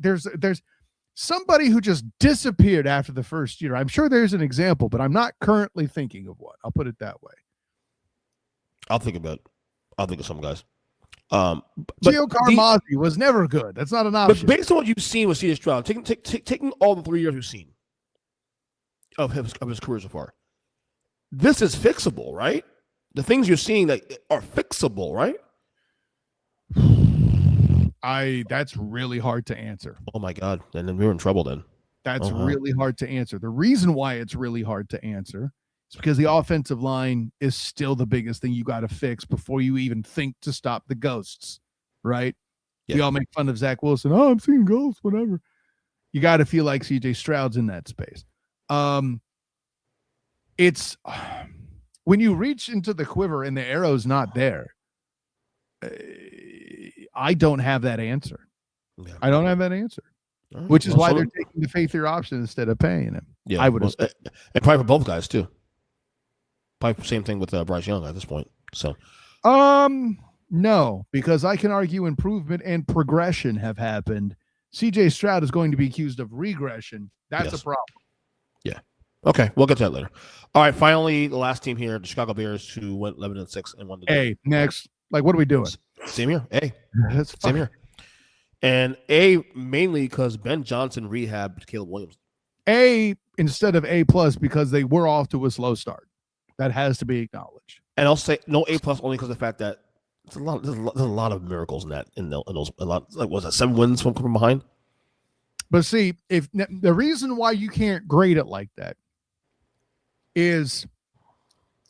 somebody who just disappeared after the first year. I'm sure there's an example, but I'm not currently thinking of one. I'll put it that way. I'll think of some guys. Gio Carmazzi was never good. That's not an option. But based on what you've seen with C.J. Stroud, taking all the 3 years we've seen of his career so far, this is fixable, right? The things you're seeing that are fixable, right? That's really hard to answer. Oh my God. And then we're in trouble then. That's really hard to answer. The reason why it's really hard to answer is because the offensive line is still the biggest thing you got to fix before you even think to stop the ghosts, right? Yeah. We all make fun of Zach Wilson. Oh, I'm seeing ghosts, whatever. You got to feel like CJ Stroud's in that space. It's when you reach into the quiver and the arrow's not there, I don't have that answer. Yeah. I don't have that answer, which is why they're taking the faith-year option instead of paying him. Yeah, I would have. And probably for both guys too. Probably same thing with Bryce Young at this point. So, no, because I can argue improvement and progression have happened. CJ Stroud is going to be accused of regression. That's a problem. Yeah. Okay, we'll get to that later. All right, finally, the last team here, the Chicago Bears, who went 11-6 and won the game. Next. Like, what are we doing? Same here. That's same here. And mainly because Ben Johnson rehabbed Caleb Williams. Instead of A+ because they were off to a slow start. That has to be acknowledged. And I'll say no A+ only because of the fact that there's a lot of miracles in that in those a lot. Like, was that 7 wins from coming behind? But see, if the reason why you can't grade it like that is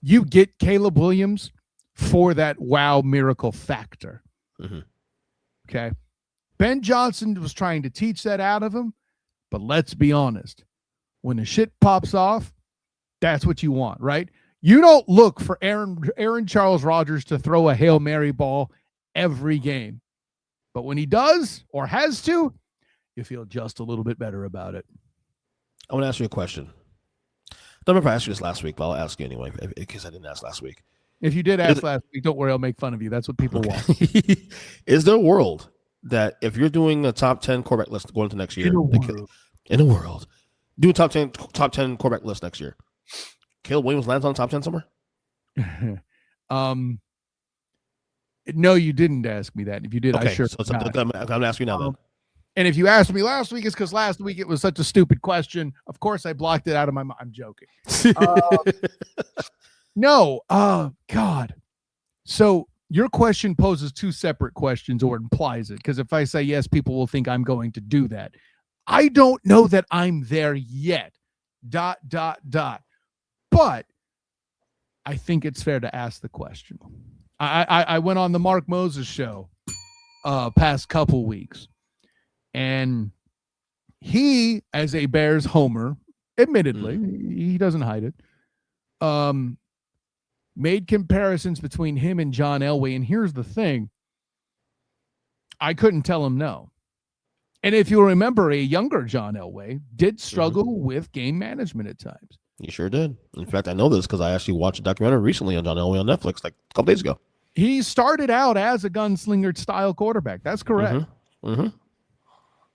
you get Caleb Williams for that wow miracle factor. Okay. Ben Johnson was trying to teach that out of him, but let's be honest. When the shit pops off, that's what you want, right? You don't look for Aaron Charles Rodgers to throw a Hail Mary ball every game. But when he does or has to, you feel just a little bit better about it. I want to ask you a question. I don't remember if I asked you this last week, but I'll ask you anyway, in case I didn't ask last week. If you did ask last week, don't worry, I'll make fun of you. That's what people want. Is there a world that if you're doing a top 10 quarterback list going into next year, in a world, do a top 10 quarterback list next year, Caleb Williams lands on top 10 somewhere? No, you didn't ask me that. If you did, okay, I sure. So I'm going to ask you now then. And if you asked me last week, it's because last week it was such a stupid question. Of course, I blocked it out of my mind. I'm joking. No. God. So your question poses 2 separate questions, or implies it. Because if I say yes, people will think I'm going to do that. I don't know that I'm there yet. ... But I think it's fair to ask the question. I went on the Mark Moses show past couple weeks, and he, as a Bears homer, admittedly, he doesn't hide it, made comparisons between him and John Elway. And here's the thing. I couldn't tell him no. And if you remember, a younger John Elway did struggle with game management at times. He sure did. In fact, I know this because I actually watched a documentary recently on John Elway on Netflix like a couple days ago. He started out as a gunslinger style quarterback. That's correct.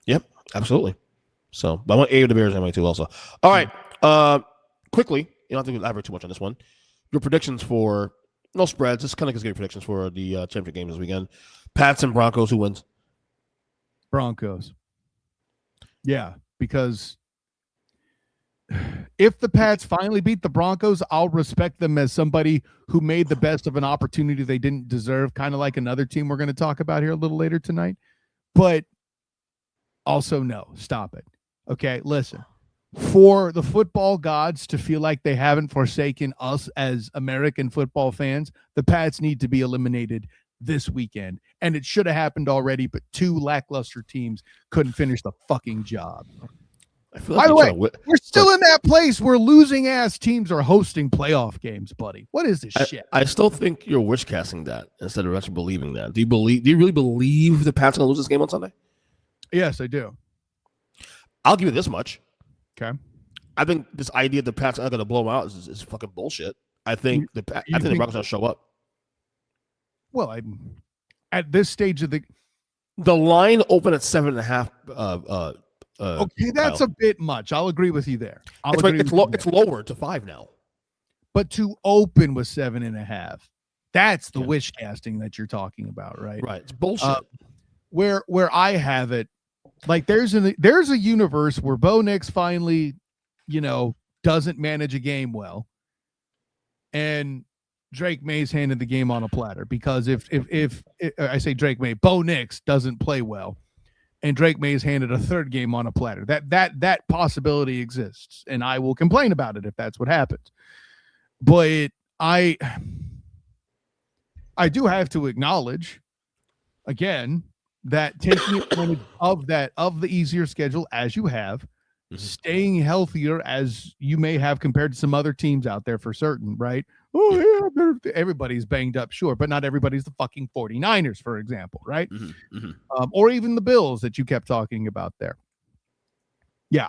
Yep, absolutely. So, but I want A of the Bears anyway too also. All right. Quickly, you don't have to elaborate too much on this one. Your predictions for no spreads. Just kind of get your predictions for the championship games this weekend. Pats and Broncos, who wins? Broncos. Yeah, because if the Pats finally beat the Broncos, I'll respect them as somebody who made the best of an opportunity they didn't deserve, kind of like another team we're going to talk about here a little later tonight. But also, no, stop it. Okay, listen. For the football gods to feel like they haven't forsaken us as American football fans, the Pats need to be eliminated this weekend. And it should have happened already, but two lackluster teams couldn't finish the fucking job. I feel like by the way, we're still in that place where losing ass teams are hosting playoff games, buddy. What is this shit? I still think you're wish casting that instead of actually believing that. Do you really believe the Pats are gonna lose this game on Sunday? Yes, I do. I'll give you this much. Okay. I think this idea the Pats are gonna blow them out is fucking bullshit. I think the Broncos are gonna show up. Well, at this stage of the line opened at 7.5. Okay, that's a bit much. I'll agree with you there. It's lower to 5 now. But to open with 7.5, that's the wish casting that you're talking about, right? Right. It's bullshit. Where I have it, like there's a universe where Bo Nix finally, doesn't manage a game well, and Drake May's handed the game on a platter, because if I say Drake May, Bo Nix doesn't play well, and Drake May's handed a third game on a platter, that possibility exists, and I will complain about it if that's what happens. But I do have to acknowledge again that taking advantage of the easier schedule as you have, staying healthier as you may have compared to some other teams out there for certain, right? Oh, yeah, everybody's banged up, sure, but not everybody's the fucking 49ers, for example, right? Or even the Bills that you kept talking about there. Yeah,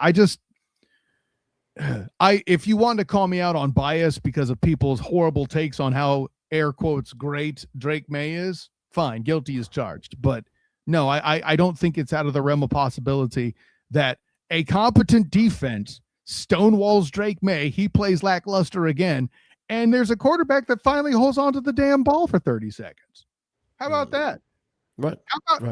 if you want to call me out on bias because of people's horrible takes on how, air quotes, great Drake May is, fine, guilty as charged. But no, I don't think it's out of the realm of possibility that a competent defense stonewalls Drake May, he plays lackluster again, and there's a quarterback that finally holds on to the damn ball for 30 seconds. How about that? Right.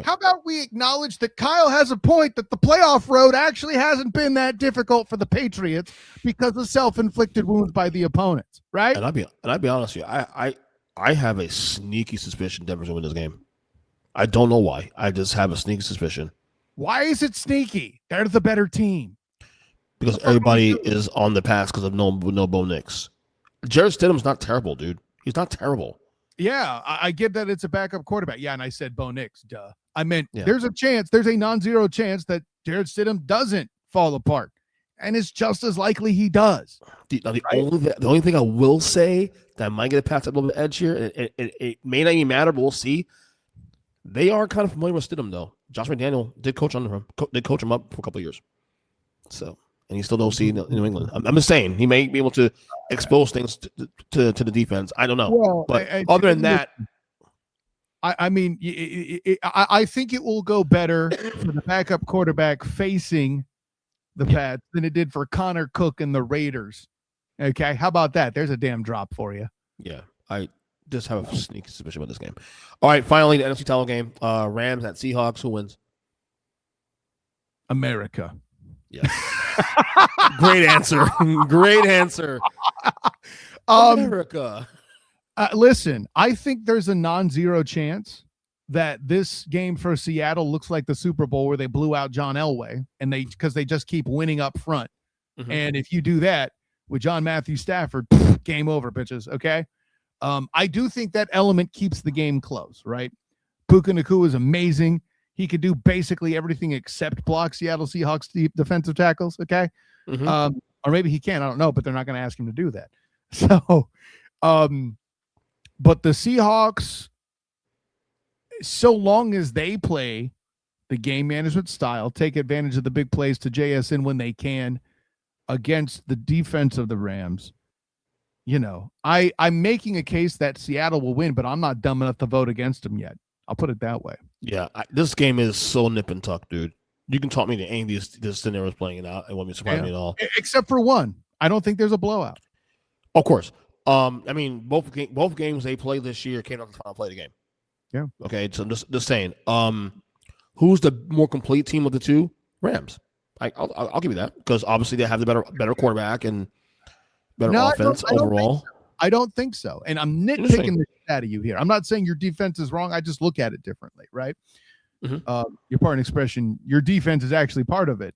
How about we acknowledge that Kyle has a point, that the playoff road actually hasn't been that difficult for the Patriots because of self-inflicted wounds by the opponents, right? And I'll be honest with you, I have a sneaky suspicion Denver's gonna win this game. I don't know why. I just have a sneaky suspicion. Why is it sneaky? They're the better team. Because everybody is on the pass because of no Bo Nix. Jared Stidham's not terrible, dude. He's not terrible. Yeah, I get that it's a backup quarterback. Yeah, and I said Bo Nix, duh. I meant there's a non-zero chance that Jared Stidham doesn't fall apart. And it's just as likely he does. The only thing I will say that might get a pass a little bit edge here, it may not even matter, but we'll see. They are kind of familiar with Stidham, though. Josh McDaniel did coach under him. Did coach him up for a couple of years. So, and he's still OC in New England. I'm just saying he may be able to expose things to the defense. I don't know, but other than that, I mean, I think it will go better for the backup quarterback facing the Pats than it did for Connor Cook and the Raiders. Okay, how about that? There's a damn drop for you. Yeah, I just have a sneaky suspicion about this game. All right, finally, the NFC title game. Rams at Seahawks. Who wins? America. Yes. Great answer. Great answer. America. Listen, I think there's a non-zero chance that this game for Seattle looks like the Super Bowl where they blew out John Elway, and because they just keep winning up front. And if you do that with John Matthew Stafford, game over, bitches. Okay. I do think that element keeps the game close, right? Puka Nacua is amazing. He could do basically everything except block Seattle Seahawks defensive tackles. Okay. Mm-hmm. Or maybe he can. I don't know, but they're not going to ask him to do that. So, but the Seahawks, so long as they play the game management style, take advantage of the big plays to JSN when they can against the defense of the Rams, I'm making a case that Seattle will win, but I'm not dumb enough to vote against them yet. I'll put it that way. Yeah, this game is so nip and tuck, dude. You can talk me to any of these scenarios playing it out. It won't be surprising me at all. Except for one. I don't think there's a blowout. Of course. I mean, both games they played this year came out to the final play of the game. Yeah. Okay, so I'm just saying. Who's the more complete team of the two? Rams. I'll give you that because obviously they have the better quarterback and better offense overall. I don't think so. And I'm nitpicking the shit out of you here. I'm not saying your defense is wrong. I just look at it differently, right? Mm-hmm. Your part of expression, your defense is actually part of it.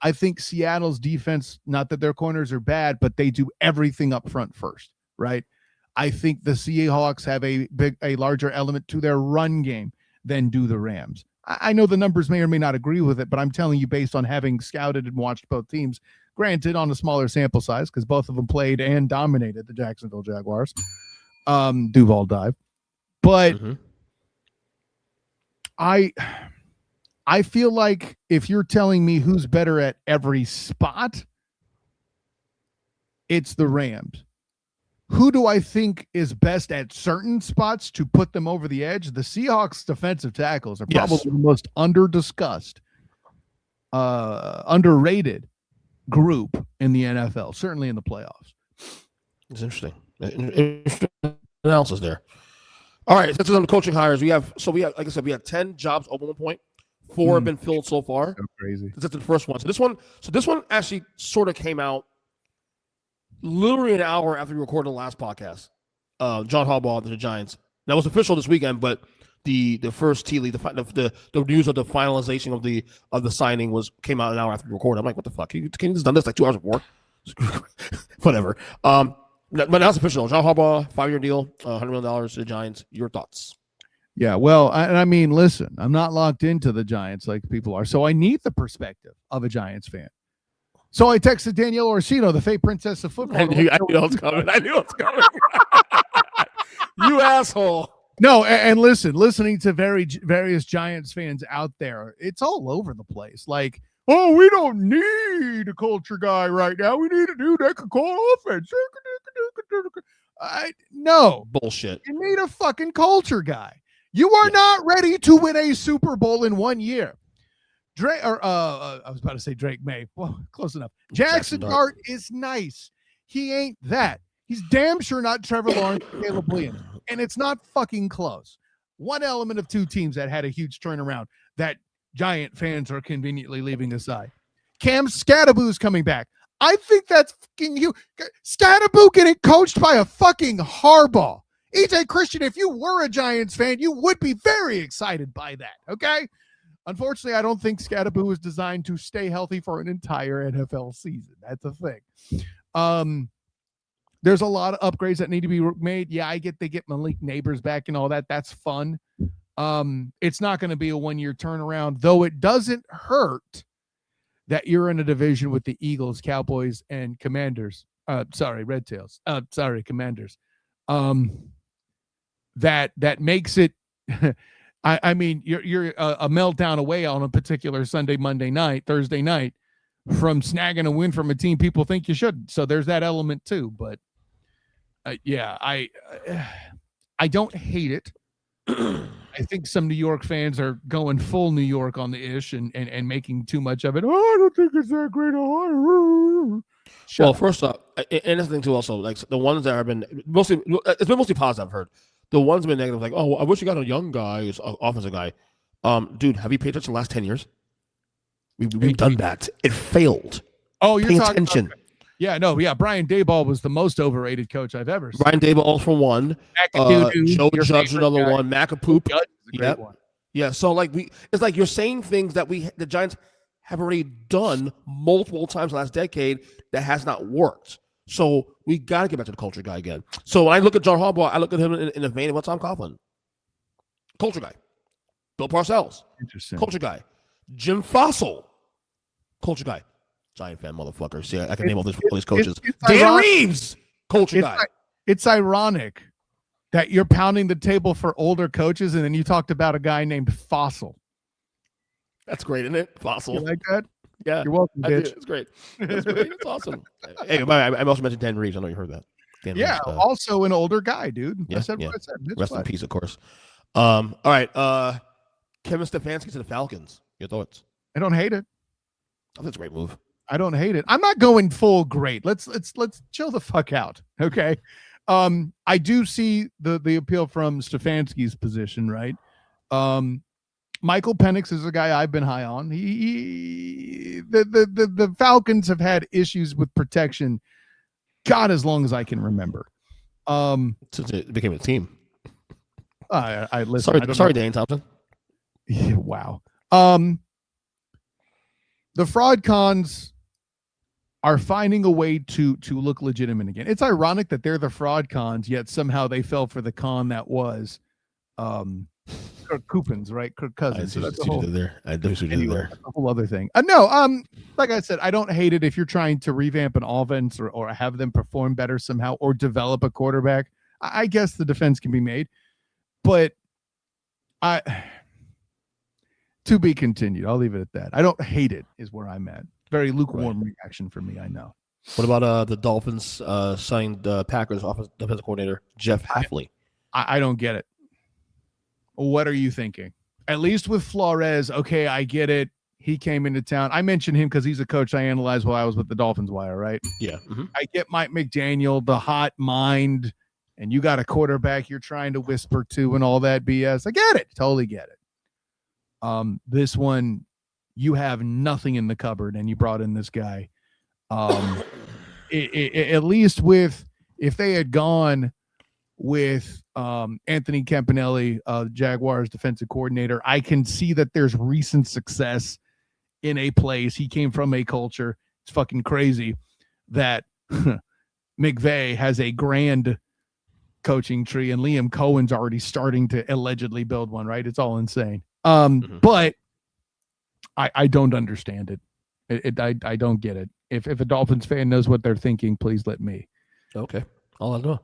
I think Seattle's defense, not that their corners are bad, but they do everything up front first, right? I think the Seahawks have a larger element to their run game than do the Rams. I know the numbers may or may not agree with it, but I'm telling you based on having scouted and watched both teams, granted on a smaller sample size because both of them played and dominated the Jacksonville Jaguars. Duval dive. But I feel like if you're telling me who's better at every spot, it's the Rams. Who do I think is best at certain spots to put them over the edge? The Seahawks defensive tackles are probably the most under-discussed, underrated group in the NFL, certainly in the playoffs. It's interesting. Interesting analysis there. All right, since on the coaching hires, we have, like I said, we had 10 jobs open at one point. 4 have been filled so far. So crazy. That's the first one. So this one actually sort of came out literally an hour after we recorded the last podcast. John Harbaugh to the Giants. That was official this weekend, but the first tea league, the news of the finalization of the signing came out an hour after we recorded. I'm like, what the fuck? Can you just done this like 2 hours before? Whatever. But now it's official. John Harbaugh, 5-year deal, $100 million to the Giants. Your thoughts? Yeah, well, I mean, listen, I'm not locked into the Giants like people are, so I need the perspective of a Giants fan. So I texted Danielle Orsino, the fake princess of football. I knew it was coming. You asshole. No, and listening to various Giants fans out there, it's all over the place. Like, oh, we don't need a culture guy right now. We need a dude that can call offense. No. Bullshit. You need a fucking culture guy. You are not ready to win a Super Bowl in 1 year. I was about to say Drake May. Well, close enough. Jackson Dart is nice. He ain't that. He's damn sure not Trevor Lawrence or Caleb Williams. And it's not fucking close. One element of 2 teams that had a huge turnaround that Giant fans are conveniently leaving aside. Cam Scatterboo's coming back. I think that's fucking huge. Scatterboo getting coached by a fucking Harbaugh. EJ Christian, if you were a Giants fan, you would be very excited by that, okay? Unfortunately, I don't think Scatterboo is designed to stay healthy for an entire NFL season. That's the thing. There's a lot of upgrades that need to be made. Yeah, I get they get Malik Neighbors back and all that. That's fun. It's not going to be a 1-year turnaround, though it doesn't hurt that you're in a division with the Eagles, Cowboys, and Commanders. Red Tails. Commanders. That makes it I mean you're a meltdown away on a particular Sunday, Monday night, Thursday night from snagging a win from a team people think you should. So there's that element too, but I don't hate it. I think some New York fans are going full New York on the ish and making too much of it. Oh, I don't think it's that great. Well, first off, and this thing too, also like the ones that have been it's been mostly positive. I've heard the ones that have been negative, like, oh, I wish you got a young guy, who's an offensive guy. Dude, have you paid attention the last 10 years? We've done that. It failed. Oh, you're Pay talking attention. Okay. Yeah, Brian Daboll was the most overrated coach I've ever seen. Brian Daboll for one. Joe Judge another one. Macapoop. Yep. Yeah. So like it's like you're saying things that the Giants have already done multiple times last decade that has not worked. So we got to get back to the culture guy again. So when I look at John Harbaugh, I look at him in the vein of what Tom Coughlin. Culture guy. Bill Parcells, Interesting. culture guy. Jim Fossil, culture guy. Giant fan motherfucker. See, I can name all these coaches. Dan Reeves, culture guy. It's ironic that you're pounding the table for older coaches, and then you talked about a guy named Fossil. That's great, isn't it? Fossil. You like that? Yeah. You're welcome, bitch. It's great. That's great. It's awesome. Hey, I also mentioned Dan Reeves. I know you heard that. Dan Reeves, also an older guy, dude. Yeah, I said yeah. what I said. Rest in peace, of course. All right. Kevin Stefanski to the Falcons. Your thoughts? I don't hate it. I think it's a great move. I don't hate it. I'm not going full great. Let's chill the fuck out. Okay. I do see the appeal from Stefanski's position, right? Michael Penix is a guy I've been high on. The Falcons have had issues with protection, God, as long as I can remember. Since it became a team. I listen. Sorry, Dane Thompson. Yeah, wow. The fraud cons are finding a way to look legitimate again. It's ironic that they're the fraud cons, yet somehow they fell for the con that was Kirk Cousins, right? Kirk Cousins. That's a whole other thing. No, like I said, I don't hate it if you're trying to revamp an offense or have them perform better somehow or develop a quarterback. I guess the defense can be made, but to be continued. I'll leave it at that. I don't hate it is where I'm at. Very lukewarm reaction for me, I know. What about the Dolphins signed Packers defensive coordinator Jeff Hafley? I don't get it. What are you thinking? At least with Flores, okay, I get it. He came into town. I mentioned him because he's a coach I analyzed while I was with the Dolphins wire, right? Yeah. Mm-hmm. I get Mike McDaniel, the hot mind, and you got a quarterback you're trying to whisper to and all that BS. I get it. Totally get it. This one, you have nothing in the cupboard and you brought in this guy. At least if they had gone with Anthony Campanelli, Jaguars defensive coordinator, I can see that there's recent success in a place. He came from a culture. It's fucking crazy that McVay has a grand coaching tree and Liam Cohen's already starting to allegedly build one, right? It's all insane. But I don't understand it. I don't get it. If a Dolphins fan knows what they're thinking, please let me. Okay. I'll let them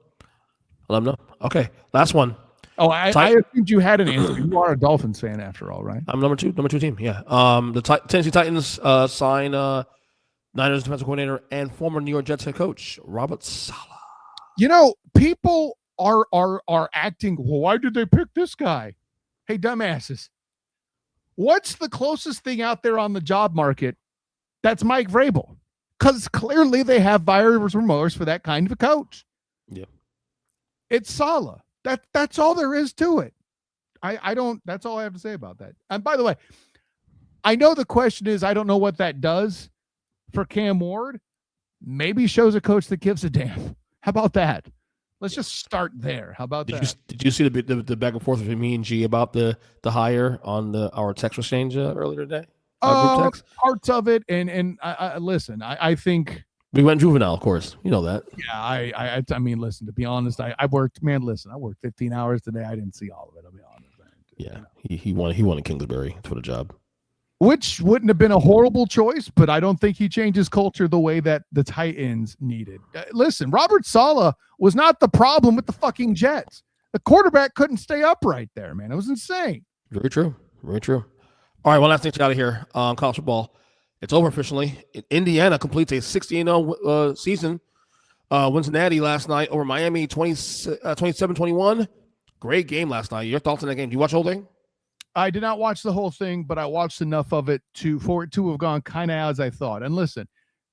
know. Okay. Last one. Oh, I assumed you had an answer. You are a Dolphins fan after all, right? I'm number two team. Yeah. The Tennessee Titans sign Niners defensive coordinator and former New York Jets head coach Robert Saleh. You know, people are acting, well, why did they pick this guy? Hey, dumbasses. What's the closest thing out there on the job market that's Mike Vrabel? Because clearly they have buyer's remorse for that kind of a coach. Yeah. It's Saleh. That's all there is to it. That's all I have to say about that. And by the way, I know the question is, I don't know what that does for Cam Ward. Maybe shows a coach that gives a damn. How about that? Let's just start there. How about that? Did you see the back and forth between me and G about the hire on our text exchange earlier today? Parts of it, and I listen. I think we went juvenile, of course. You know that. Yeah, I mean, listen. To be honest, I worked. Man, listen. I worked 15 hours today. I didn't see all of it. I'll be honest. Yeah, he wanted Kingsbury for the job, which wouldn't have been a horrible choice, but I don't think he changes culture the way that the Titans needed. Listen, Robert Saleh was not the problem with the fucking Jets. The quarterback couldn't stay upright there, man. It was insane. Very true. Very true. All right, one last thing to get out of here. College football. It's over officially. Indiana completes a 16-0 season. Wins Natty last night over Miami 27-21. Great game last night. Your thoughts on that game? Did you watch the whole thing? I did not watch the whole thing, but I watched enough of it for it to have gone kind of as I thought. And listen,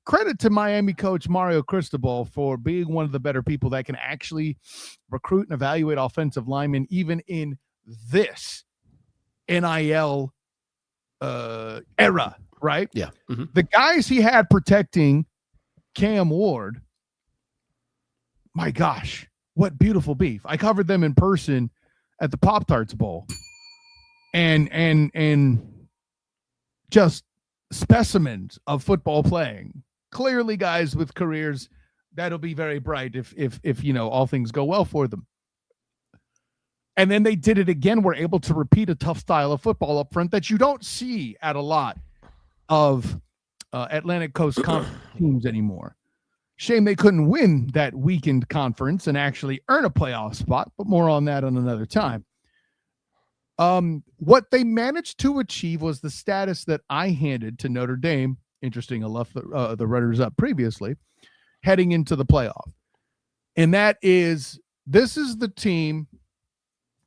credit to Miami coach Mario Cristobal for being one of the better people that can actually recruit and evaluate offensive linemen, even in this NIL era, right? Yeah. Mm-hmm. The guys he had protecting Cam Ward, my gosh, what beautiful beef. I covered them in person at the Pop-Tarts Bowl. And just specimens of football playing. Clearly guys with careers that'll be very bright if you know all things go well for them. And then they did it again. We're able to repeat a tough style of football up front that you don't see at a lot of Atlantic Coast Conference teams anymore. Shame they couldn't win that weekend conference and actually earn a playoff spot, but more on that on another time. What they managed to achieve was the status that I handed to Notre Dame. Interesting, I left the runners up previously, heading into the playoff. And that is, this is the team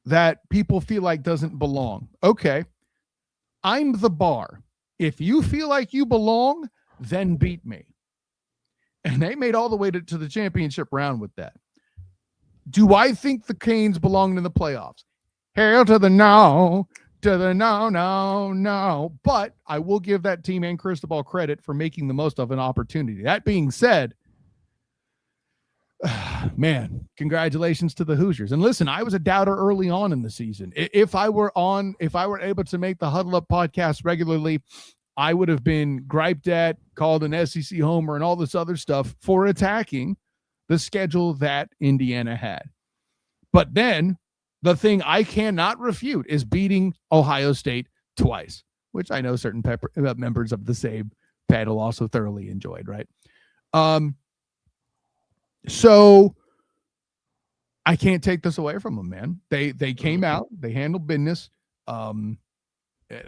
that people feel like doesn't belong. Okay, I'm the bar. If you feel like you belong, then beat me. And they made all the way to the championship round with that. Do I think the Canes belong in the playoffs? Hell to the no, no. But I will give that team and Cristobal credit for making the most of an opportunity. That being said, man, congratulations to the Hoosiers. And listen, I was a doubter early on in the season. If I were able to make the Huddle Up podcast regularly, I would have been griped at, called an SEC homer, and all this other stuff for attacking the schedule that Indiana had. But then the thing I cannot refute is beating Ohio State twice, which I know certain members of the same panel also thoroughly enjoyed, right? So I can't take this away from them, man. They came out, they handled business.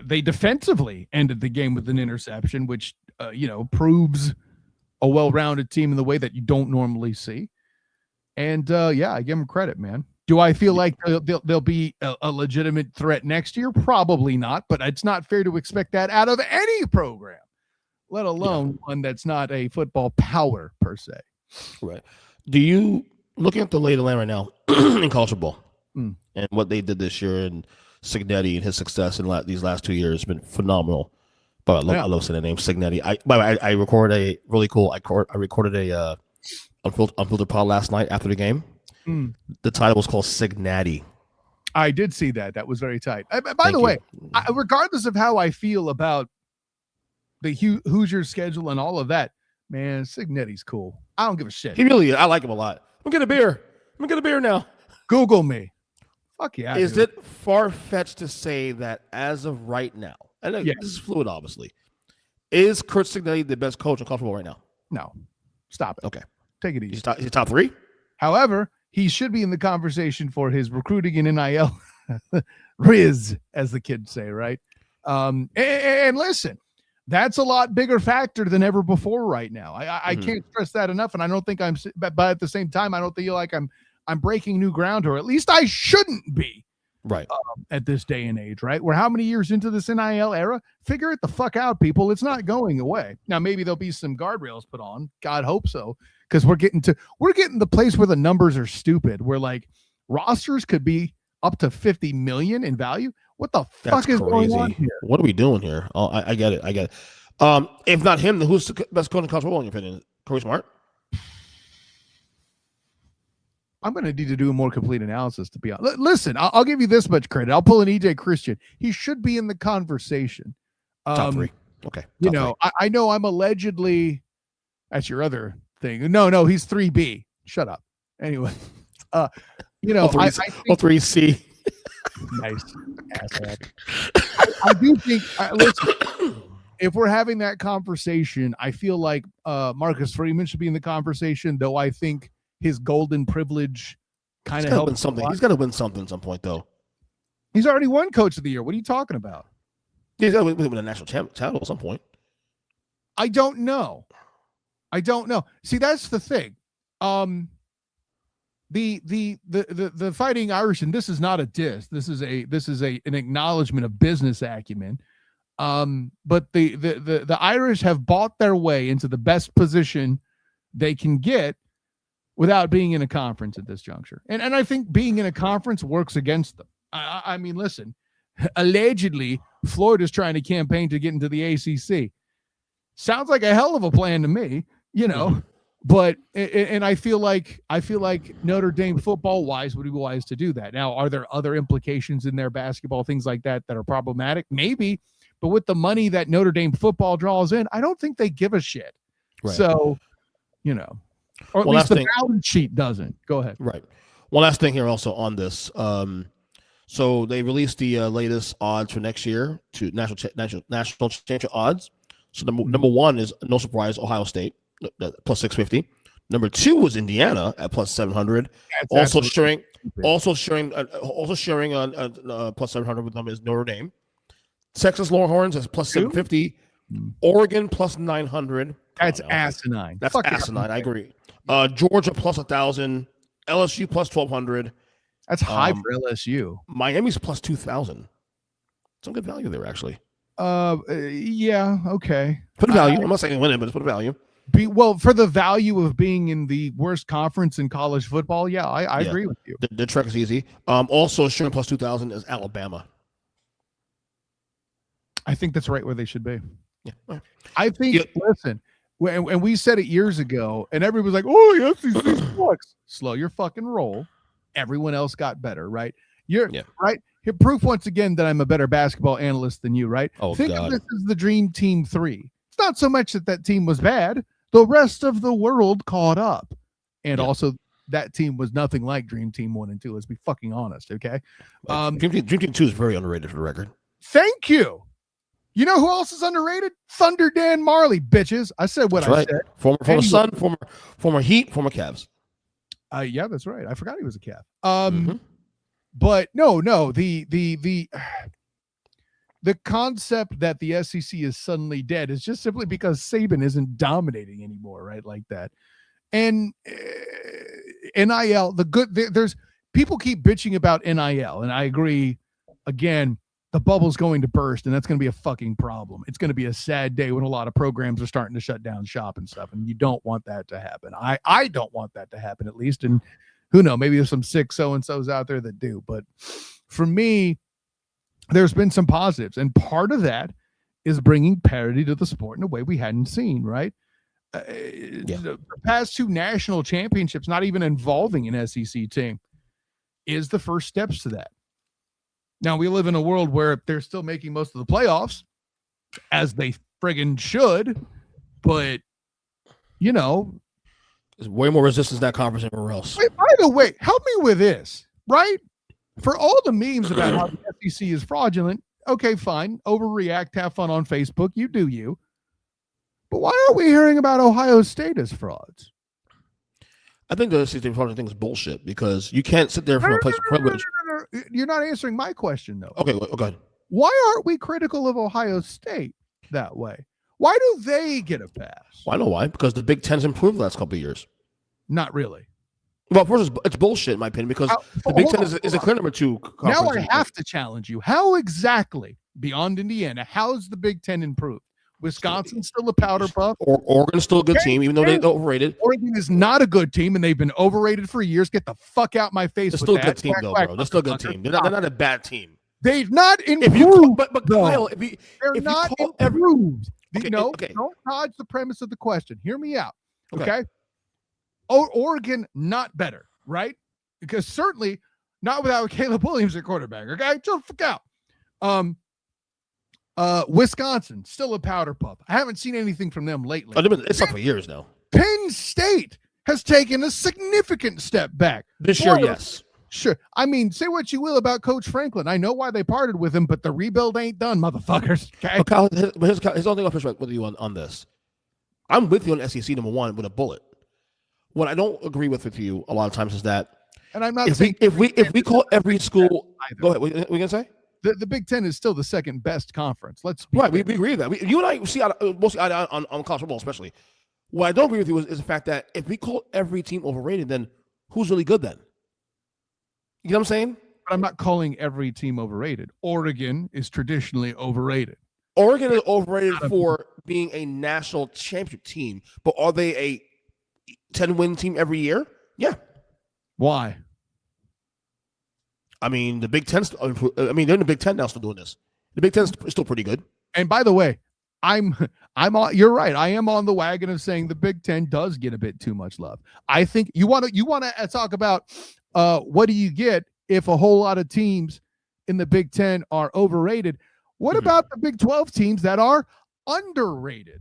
They defensively ended the game with an interception, which, proves a well-rounded team in the way that you don't normally see. And, I give them credit, man. Do I feel like they'll be a legitimate threat next year? Probably not, but it's not fair to expect that out of any program, let alone one that's not a football power per se. Right. Do you, looking at the lay of the land right now in college football and what they did this year, and Signetti and his success in these last 2 years has been phenomenal. But I love saying the name Signetti. I recorded a really cool. I recorded a unfiltered pod last night after the game. The title was called Signetti. I did see that. That was very tight. By the way, regardless of how I feel about the Hoosiers schedule and all of that, man, Signetti's cool. I don't give a shit. He really is. I like him a lot. I'm gonna get a beer. I'm gonna get a beer now. Google me. Fuck yeah. Is it far-fetched to say that as of right now, and this is fluid, obviously, is Curt Cignetti the best coach in college football right now? No. Stop it. Okay. Take it easy. He's top three? However, he should be in the conversation for his recruiting and NIL Riz, as the kids say, right? And listen, that's a lot bigger factor than ever before right now. I can't stress that enough, and I don't think but at the same time, I don't feel like I'm breaking new ground, or at least I shouldn't be. Right. At this day and age, right? We're how many years into this NIL era? Figure it the fuck out, people. It's not going away. Now, maybe there'll be some guardrails put on. God hope so. Because we're getting the place where the numbers are stupid. Where like rosters could be up to 50 million in value. What the fuck is going on here? What are we doing here? Oh, I get it. If not him, then who's the best coach in college football in your opinion? Corey Smart? I'm going to need to do a more complete analysis, to be honest. Listen, I'll give you this much credit. I'll pull an EJ Christian. He should be in the conversation. Top three. Okay. I know I'm allegedly, that's your other thing. No, he's 3B. Shut up. Anyway, all 3C. Nice. I do think, listen, if we're having that conversation, I feel like Marcus Freeman should be in the conversation, though I think his golden privilege kind of helps something. He's got to win something at some point, though. He's already won Coach of the Year. What are you talking about? He's got to win a national title at some point. I don't know. See, that's the thing. The Fighting Irish, and this is not a diss. This is an acknowledgement of business acumen. But the Irish have bought their way into the best position they can get without being in a conference at this juncture. And I think being in a conference works against them. I mean, listen, allegedly, Florida's trying to campaign to get into the ACC. Sounds like a hell of a plan to me, but, and I feel like Notre Dame football wise would be wise to do that. Now, are there other implications in their basketball, things like that are problematic? Maybe, but with the money that Notre Dame football draws in, I don't think they give a shit. Right. So, or at least the balance sheet doesn't. Go ahead. Right. One last thing here also on this. So they released the latest odds for next year to national championship odds. So number one is, no surprise, Ohio State plus 650. Number two was Indiana at plus 700. Also sharing plus 700 with them is Notre Dame. Texas Longhorns is plus 750. Oregon plus 900. That's asinine. That's asinine. I agree. Georgia plus 1,000. LSU plus 1,200. That's high for LSU. Miami's plus 2,000. Some good value there, actually. Yeah, okay. For the value. I'm not saying win it, but it's for the value. For the value of being in the worst conference in college football, yeah, I agree with you. The trek is easy. Also, showing plus 2,000 is Alabama. I think that's right where they should be. Yeah. I think, listen, and we said it years ago, and everybody was like, oh, yes, these sucks. Slow your fucking roll. Everyone else got better, right? Right. Here, proof once again that I'm a better basketball analyst than you, right? Think of this as the Dream Team 3. It's not so much that team was bad. The rest of the world caught up. And also, that team was nothing like Dream Team 1 and 2. Let's be fucking honest, okay? Dream Team 2 is very underrated, for the record. Thank you. You know who else is underrated? Thunder Dan Marley, bitches. I said what I said. Former Sun, former Heat, former Cavs. Yeah, that's right. I forgot he was a Cav. But no, the concept that the SEC is suddenly dead is just simply because Saban isn't dominating anymore, right? Like that. And NIL, there's people keep bitching about NIL, and I agree. Again, the bubble's going to burst, and that's going to be a fucking problem. It's going to be a sad day when a lot of programs are starting to shut down shop and stuff, and you don't want that to happen. I don't want that to happen, at least, and who knows, maybe there's some sick so-and-sos out there that do. But for me, there's been some positives, and part of that is bringing parity to the sport in a way we hadn't seen, right? The past two national championships, not even involving an SEC team, is the first steps to that. Now, we live in a world where they're still making most of the playoffs, as they friggin' should, but, you know. There's way more resistance in that conference than everywhere else. Wait, by the way, help me with this, right? For all the memes about how the SEC is fraudulent, okay, fine. Overreact, have fun on Facebook. You do you. But why aren't we hearing about Ohio State as frauds? I think the SEC fraud thing is bullshit because you can't sit there from a place of privilege. You're not answering my question, though. Okay, go ahead. Why aren't we critical of Ohio State that way? Why do they get a pass? Well, I know why. Because the Big Ten's improved the last couple of years. Not really. Well, first, it's bullshit, in my opinion, because the Big Ten is a clear number 2 conference. Now I have to challenge you. How exactly, beyond Indiana, how is the Big Ten improved? Wisconsin's still a powder puff. Oregon's still a good team, even though they're overrated. Oregon is not a good team, and they've been overrated for years. Get the fuck out my face. They're still a good team, though, bro. They're still a good team. They're not a bad team. They've not improved. But Kyle, they're not improved. Don't dodge the premise of the question. Hear me out. Okay. Oregon, not better, right? Because certainly not without Caleb Williams at quarterback. Okay, chill the fuck out. Wisconsin, still a powder puff. I haven't seen anything from them lately. It's up for years now. Penn State has taken a significant step back. This year, yes. Sure. I mean, say what you will about Coach Franklin. I know why they parted with him, but the rebuild ain't done, motherfuckers. Okay? But Kyle, here's the only thing I'll push back with you on this. I'm with you on SEC number 1 with a bullet. What I don't agree with you a lot of times is that, and I'm not saying if we call every school, go ahead. What are you gonna say? The Big Ten is still the second best conference. We agree with that. You and I see mostly on college football, especially. What I don't agree with you is the fact that if we call every team overrated, then who's really good then? You know what I'm saying? But I'm not calling every team overrated. Oregon is traditionally overrated. Oregon is overrated for being a national championship team, but are they a 10-win team every year? Yeah. Why? I mean, the Big Ten. They're in the Big Ten now, still doing this. The Big Ten is still pretty good. And by the way, I'm on. You're right. I am on the wagon of saying the Big Ten does get a bit too much love. I think you want to talk about what do you get if a whole lot of teams in the Big Ten are overrated? What about the Big 12 teams that are underrated?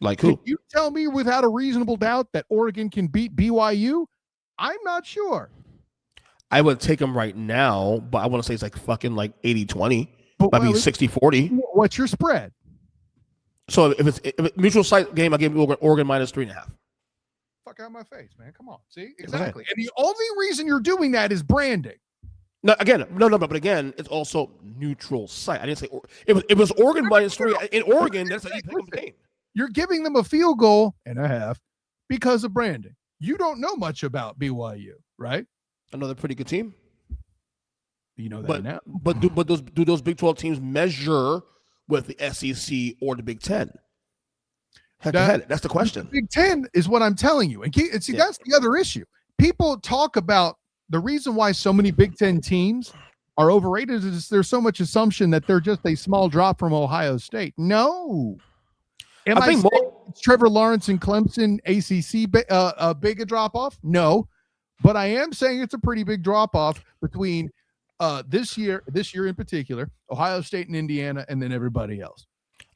Like who? Can you tell me without a reasonable doubt that Oregon can beat BYU? I'm not sure. I would take them right now, but I want to say it's like fucking like 80-20. But Might be 60-40. What's your spread? So if it's mutual site game, I give Oregon minus 3.5. Fuck out of my face, man. Come on. See? Exactly. And the only reason you're doing that is branding. No, but again, it's also neutral site. I didn't say it was Oregon minus 3 in Oregon. That's how you pick them game. You're giving them a field goal and a half because of branding. You don't know much about BYU, right? Another pretty good team. You know that now. But do those Big 12 teams measure with the SEC or the Big 10? Head to head. That's the question. The Big 10 is what I'm telling you. And see, that's the other issue. People talk about the reason why so many Big 10 teams are overrated is there's so much assumption that they're just a small drop from Ohio State. No. I think it's Trevor Lawrence and Clemson ACC big a drop off? No. But I am saying it's a pretty big drop off between this year in particular, Ohio State and Indiana, and then everybody else.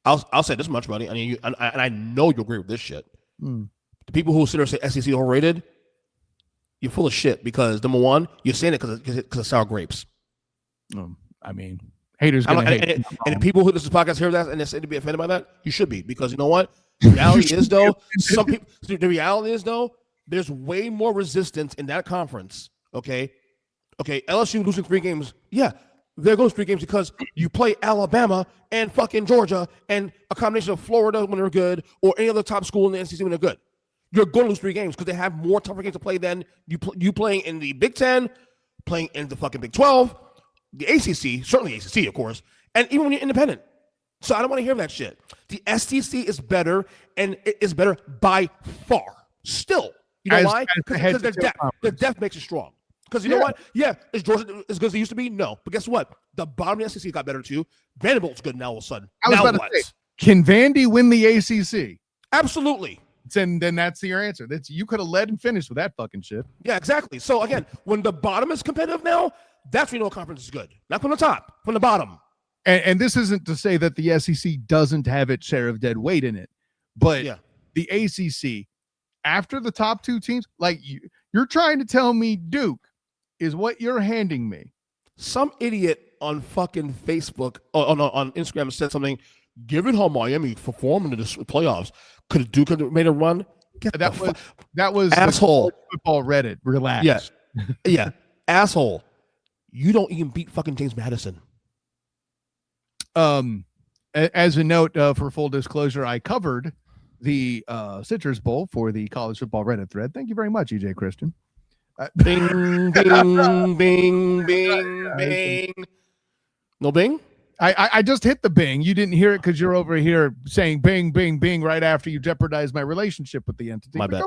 I'll say this much, buddy. I mean, and I know you agree with this shit. The people who sit there and say SEC overrated, you're full of shit because number one, you're saying it because of sour grapes. I mean, haters gonna hate. And the people who listen to this podcast hear that and they say to be offended by that, you should be, because you know what? The reality is though, there's way more resistance in that conference. Okay, LSU losing 3 games. Yeah, they're going to 3 games because you play Alabama and fucking Georgia and a combination of Florida when they're good or any other top school in the SEC when they're good. You're going to lose 3 games because they have more tougher games to play than you playing in the Big 10, playing in the fucking Big 12, the ACC, certainly ACC, of course, and even when you're independent. So I don't want to hear that shit. The SEC is better, and it is better by far. Still, you know why? Because their depth makes it strong. Because you know what? Yeah, is Georgia as good as they used to be? No. But guess what? The bottom of the SEC got better too. Vanderbilt's good now all of a sudden. I was about to say, can Vandy win the ACC? Absolutely. And then that's your answer. You could have led and finished with that fucking shit. Yeah, exactly. So again, when the bottom is competitive now, that's when you know a conference is good. Not from the top, from the bottom. And this isn't to say that the SEC doesn't have its share of dead weight in it, but the ACC, after the top 2 teams, like you're trying to tell me Duke is what you're handing me. Some idiot on fucking Facebook on Instagram said something. Given how Miami performed in the playoffs, could Duke have made a run? That was asshole. Football Reddit. Relax. Yeah, asshole. You don't even beat fucking James Madison. As a note, for full disclosure, I covered the Citrus Bowl for the College Football Reddit thread. Thank you very much, EJ Christian. Bing, bing, bing, bing, bing. No bing? I just hit the bing. You didn't hear it because you're over here saying bing, bing, bing right after you jeopardized my relationship with the entity. My bad.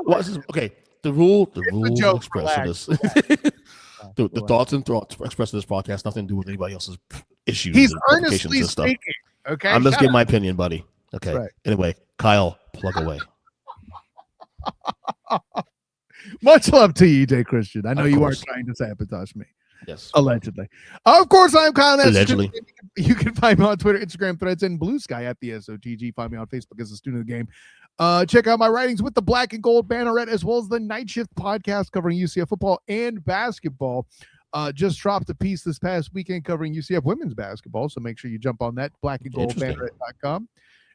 Okay. The rule expressed in this. The thoughts and thoughts expressed in this podcast nothing to do with anybody else's issues. He's earnestly speaking. Okay. I'm just giving my opinion, buddy. Okay. Right. Anyway, Kyle, plug away. Much love to you, EJ Christian. I know you are trying to sabotage me. Yes. Allegedly. Of course, I'm Kyle Nash. Allegedly. You can find me on Twitter, Instagram, Threads, and Blue Sky at the SOTG. Find me on Facebook as a student of the game. Check out my writings with the Black and Gold Banneret, as well as the Night Shift podcast covering UCF football and basketball. Just dropped a piece this past weekend covering UCF women's basketball, so make sure you jump on that, blackandgoldbanneret.com.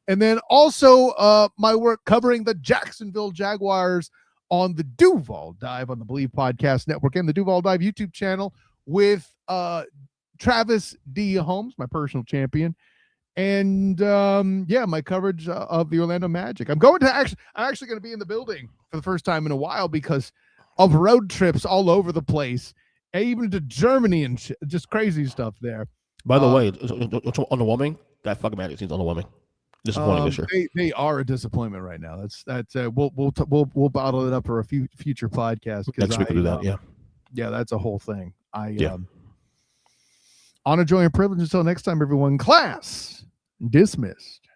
And then also my work covering the Jacksonville Jaguars on the Duval Dive on the Believe Podcast Network and the Duval Dive YouTube channel with Travis D. Holmes, my personal champion. And my coverage of the Orlando Magic. I'm actually going to be in the building for the first time in a while because of road trips all over the place, and even to Germany and just crazy stuff there. By the way, underwhelming. That fucking Magic team's underwhelming. Disappointing this year. They are a disappointment right now. We'll bottle it up for a few future podcasts. Next week we'll do that. Yeah, that's a whole thing. Honor, joy, and privilege. Until next time, everyone. Class dismissed.